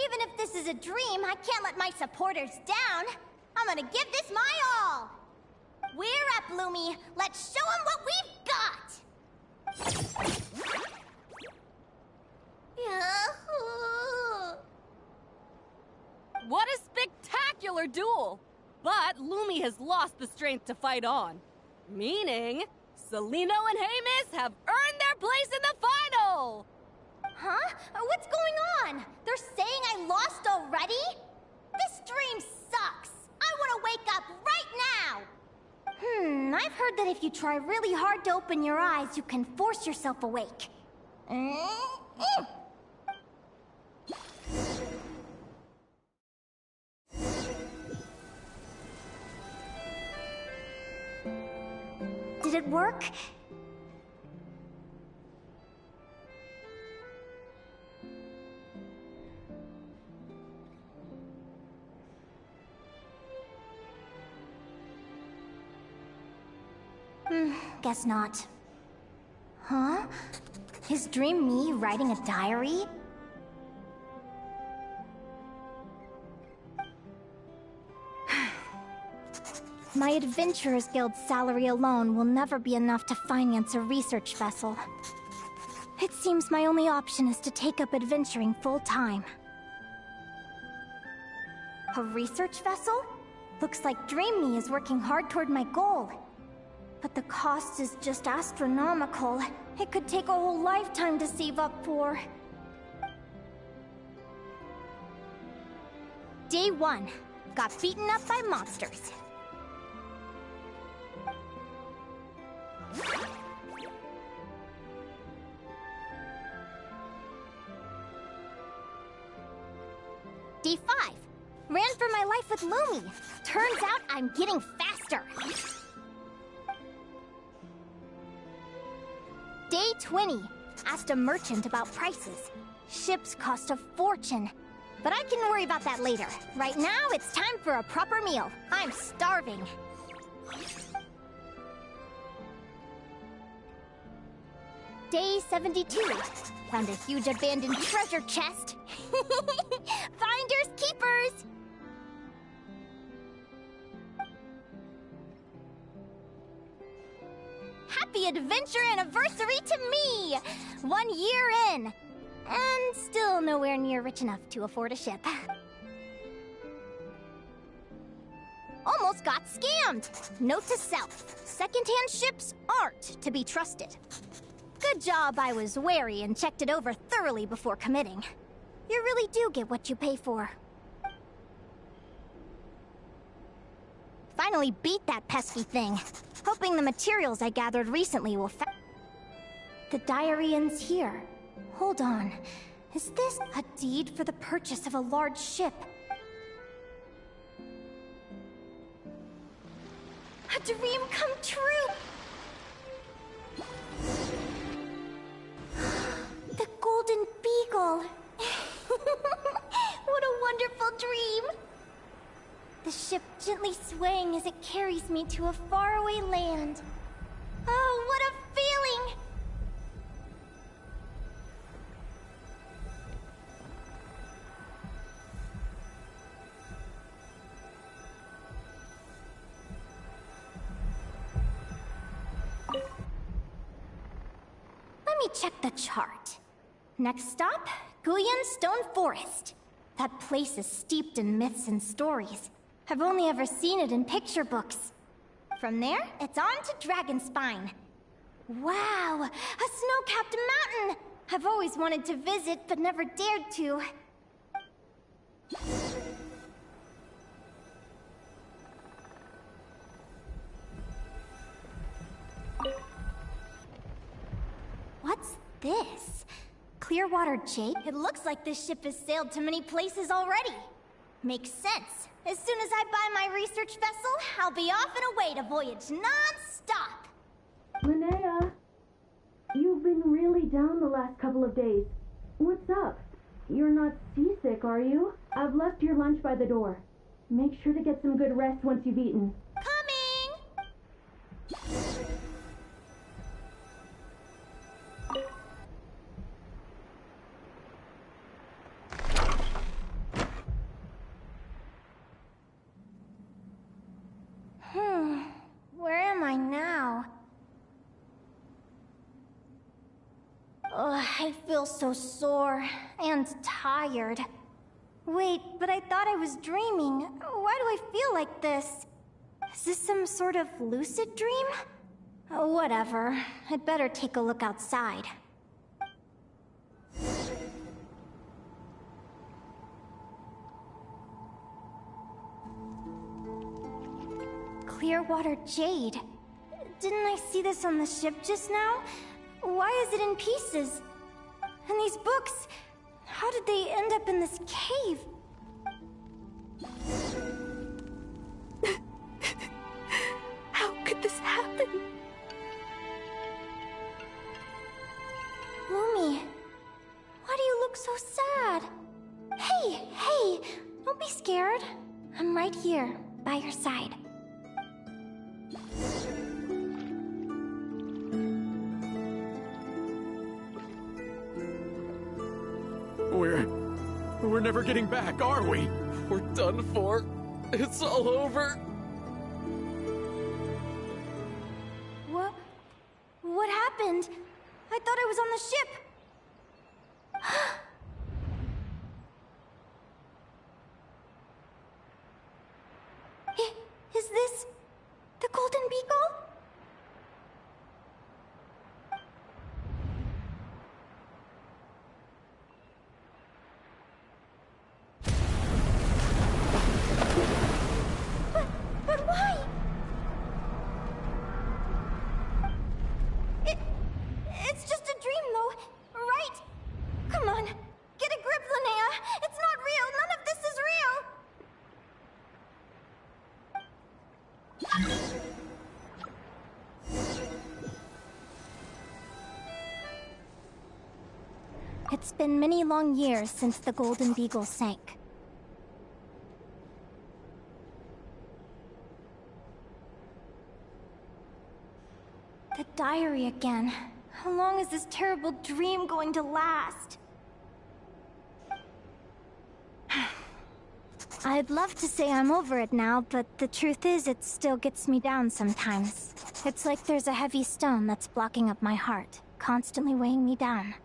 Even if this is a dream, I can't let my supporters down. I'm gonna give this my all. We're up, Lumi. Let's show 'em what we've got. What a spectacular duel! But Lumi has lost the strength to fight on. Meaning, Celino and Hamis have earned their place in the final! Huh? What's going on? They're saying I lost already? This dream sucks. I want to wake up right now. I've heard that if you try really hard to open your eyes, you can force yourself awake. Did it work? Guess not. Huh? Is Dream me writing a diary? My Adventurers Guild salary alone will never be enough to finance a research vessel. It seems my only option is to take up adventuring full-time. A research vessel? Looks like Dream Me is working hard toward my goal. But the cost is just astronomical. It could take a whole lifetime to save up for. Day 1. Got beaten up by monsters. Day 5. Ran for my life with Lumi. Turns out I'm getting faster. Day 20. Asked a merchant about prices. Ships cost a fortune. But I can worry about that later. Right now, it's time for a proper meal. I'm starving. Day 72. Found a huge abandoned treasure chest. Finders keepers! Happy adventure anniversary to me! 1 year in. And still nowhere near rich enough to afford a ship. Almost got scammed! Note to self, secondhand ships aren't to be trusted. Good job I was wary and checked it over thoroughly before committing. You really do get what you pay for. Finally beat that pesky thing. Hoping the materials I gathered recently will The diary ends here. Hold on. Is this a deed for the purchase of a large ship? A dream come true! The Golden Beagle! What a wonderful dream! The ship gently swaying as it carries me to a faraway land. Oh, what a feeling! Let me check the chart. Next stop, Guyan Stone Forest. That place is steeped in myths and stories. I've only ever seen it in picture books. From there, it's on to Dragonspine. Wow, a snow-capped mountain! I've always wanted to visit, but never dared to. What's this? Clearwater Jade? It looks like this ship has sailed to many places already. Makes sense. As soon as I buy my research vessel, I'll be off and away to voyage non-stop. Linnea, you've been really down the last couple of days. What's up? You're not seasick, are you? I've left your lunch by the door. Make sure to get some good rest once you've eaten. Coming! I feel so sore and tired. Wait, but I thought I was dreaming. Why do I feel like this? Is this some sort of lucid dream? Whatever. I'd better take a look outside. Clearwater jade. Didn't I see this on the ship just now? Why is it in pieces? And these books, how did they end up in this cave? How could this happen? Lumi, why do you look so sad? Hey, don't be scared. I'm right here, by your side. We're never getting back, are we? We're done for. It's all over. What happened? I thought I was on the ship. Is this the Golden Beagle? But why? It's just a dream, though, right? Come on, get a grip, Linnea. It's not real. None of this is real. It's been many long years since the Golden Beagle sank. The diary again. How long is this terrible dream going to last? I'd love to say I'm over it now, but the truth is it still gets me down sometimes. It's like there's a heavy stone that's blocking up my heart, constantly weighing me down.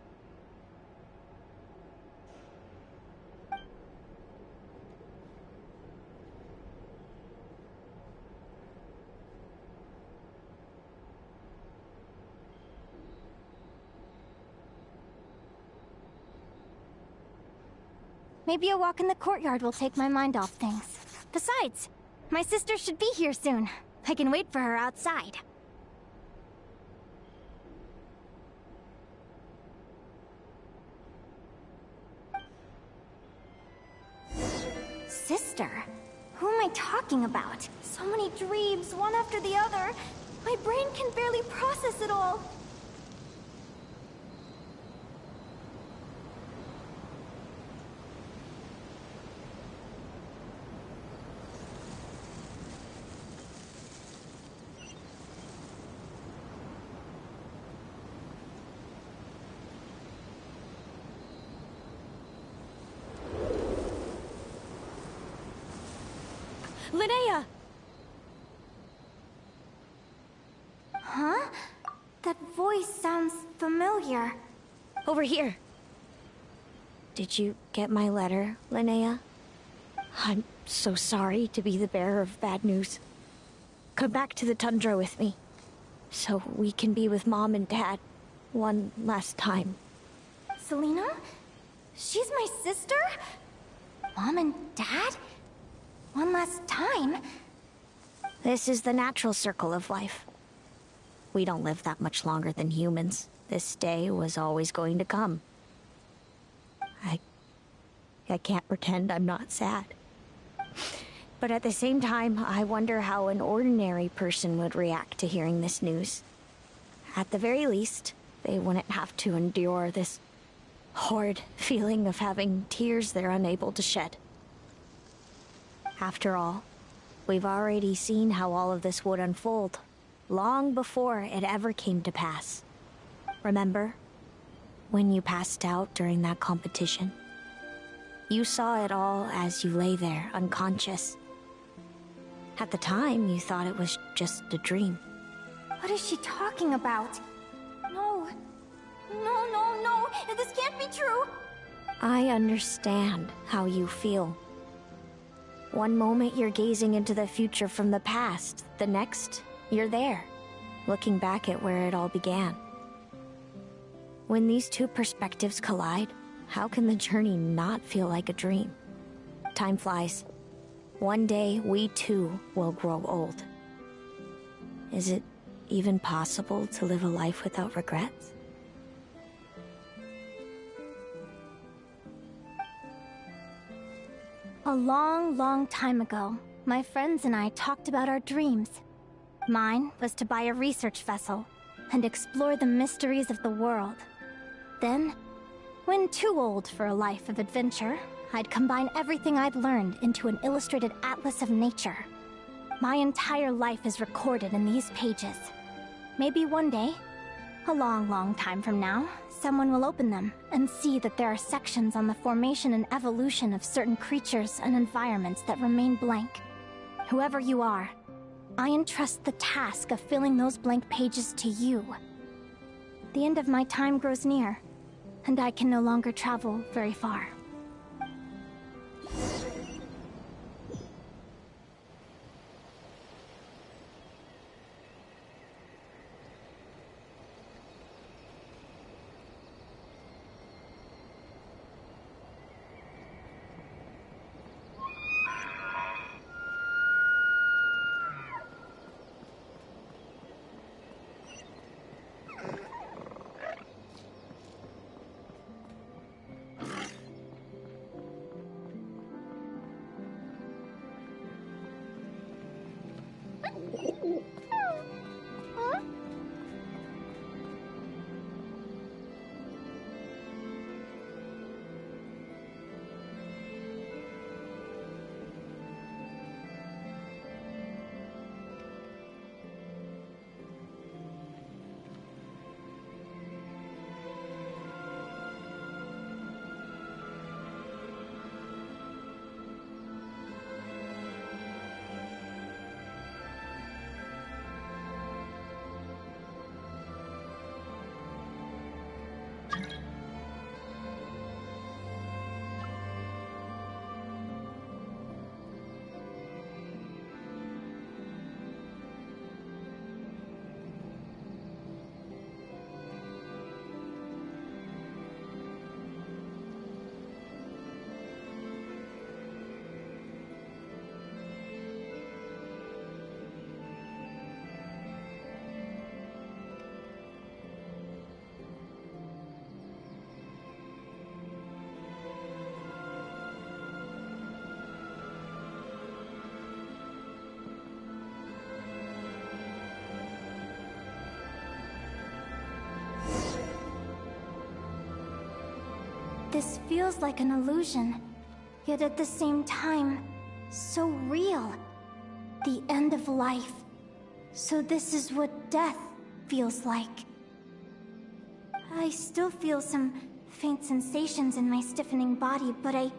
Maybe a walk in the courtyard will take my mind off things. Besides, my sister should be here soon. I can wait for her outside. Sister? Who am I talking about? So many dreams, one after the other. My brain can barely process it all. Linnea! Huh? That voice sounds familiar. Over here. Did you get my letter, Linnea? I'm so sorry to be the bearer of bad news. Come back to the tundra with me, so we can be with Mom and Dad one last time. Selena? She's my sister? Mom and Dad? One last time? This is the natural circle of life. We don't live that much longer than humans. This day was always going to come. I can't pretend I'm not sad. But at the same time, I wonder how an ordinary person would react to hearing this news. At the very least, they wouldn't have to endure this horrid feeling of having tears they're unable to shed. After all, we've already seen how all of this would unfold, long before it ever came to pass. Remember, when you passed out during that competition? You saw it all as you lay there, unconscious. At the time, you thought it was just a dream. What is she talking about? No. No, no, no! This can't be true! I understand how you feel. One moment you're gazing into the future from the past, the next, you're there, looking back at where it all began. When these two perspectives collide, how can the journey not feel like a dream? Time flies. One day, we too will grow old. Is it even possible to live a life without regrets? A long, long time ago, my friends and I talked about our dreams. Mine was to buy a research vessel and explore the mysteries of the world. Then, when too old for a life of adventure, I'd combine everything I'd learned into an illustrated atlas of nature. My entire life is recorded in these pages. Maybe one day, a long, long time from now, someone will open them and see that there are sections on the formation and evolution of certain creatures and environments that remain blank. Whoever you are, I entrust the task of filling those blank pages to you. The end of my time grows near, and I can no longer travel very far. This feels like an illusion, yet at the same time, so real. The end of life. So this is what death feels like. I still feel some faint sensations in my stiffening body, but I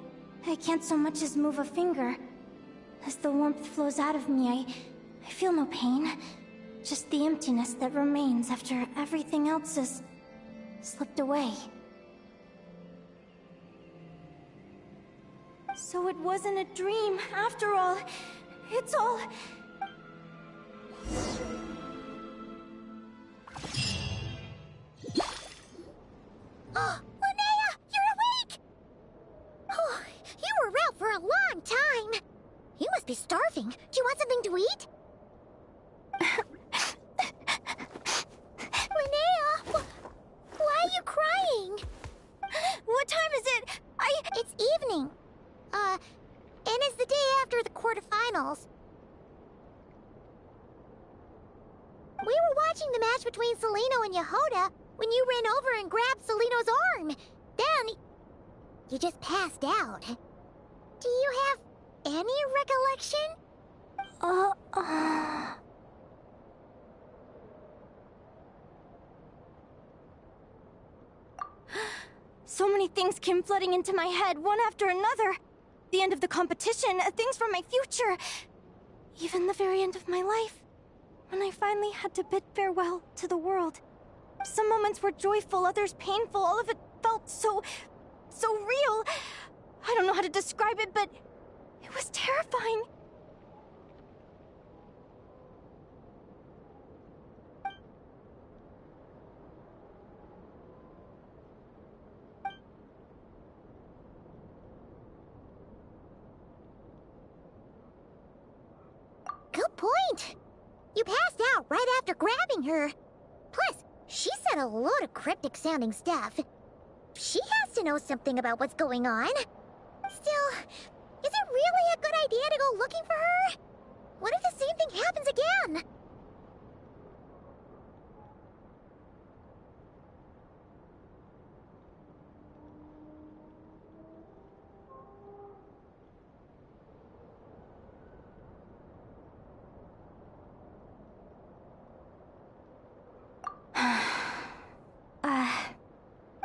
can't so much as move a finger. As the warmth flows out of me, I feel no pain. Just the emptiness that remains after everything else has slipped away. So it wasn't a dream, after all. It's all... Linnea! You're awake! Oh, you were out for a long time. You must be starving. Do you want something to eat? Linnea! Why are you crying? What time is it? It's evening. And it's the day after the quarterfinals. We were watching the match between Celino and Yehoda when you ran over and grabbed Celino's arm. Then, you just passed out. Do you have any recollection? So many things came flooding into my head, one after another. The end of the competition, things from my future. Even the very end of my life. When I finally had to bid farewell to the world. Some moments were joyful, others painful, all of it felt felt so real. I don't know how to describe it, but it was terrifying. Good point. You passed out right after grabbing her. Plus, she said a load of cryptic-sounding stuff. She has to know something about what's going on. Still, is it really a good idea to go looking for her? What if the same thing happens again?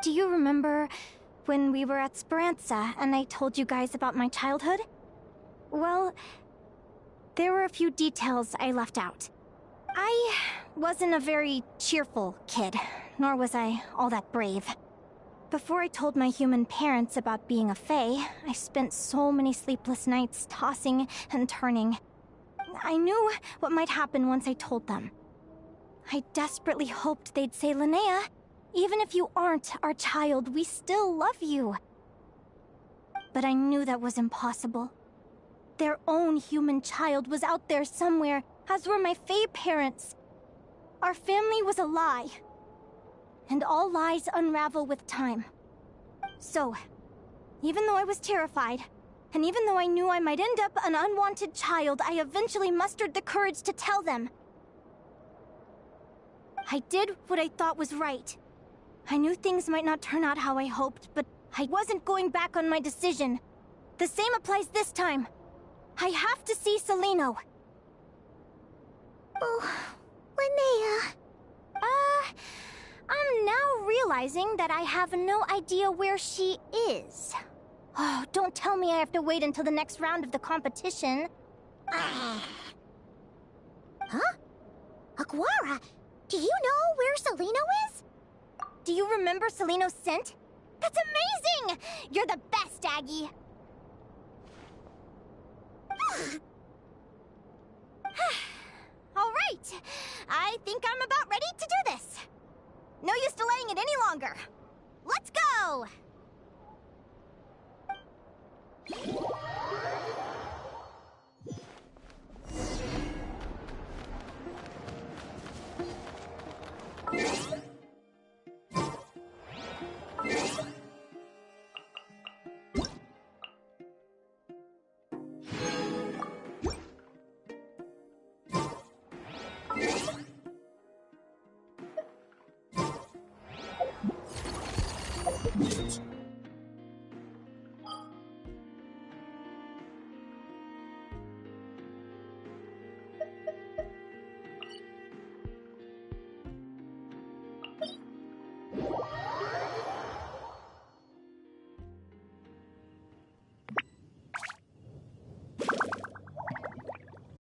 Do you remember when we were at Speranza and I told you guys about my childhood? Well, there were a few details I left out. I wasn't a very cheerful kid, nor was I all that brave. Before I told my human parents about being a fae, I spent so many sleepless nights tossing and turning. I knew what might happen once I told them. I desperately hoped they'd say, Linnea, even if you aren't our child, we still love you. But I knew that was impossible. Their own human child was out there somewhere, as were my fae parents. Our family was a lie. And all lies unravel with time. So, even though I was terrified, and even though I knew I might end up an unwanted child, I eventually mustered the courage to tell them. I did what I thought was right. I knew things might not turn out how I hoped, but I wasn't going back on my decision. The same applies this time. I have to see Celino. Oh, Linnea. I'm now realizing that I have no idea where she is. Oh, don't tell me I have to wait until the next round of the competition. Huh? Aguara, do you know where Celino is? Do you remember Celino's scent? That's amazing! You're the best, Aggie! All right, I think I'm about ready to do this. No use delaying it any longer. Let's go!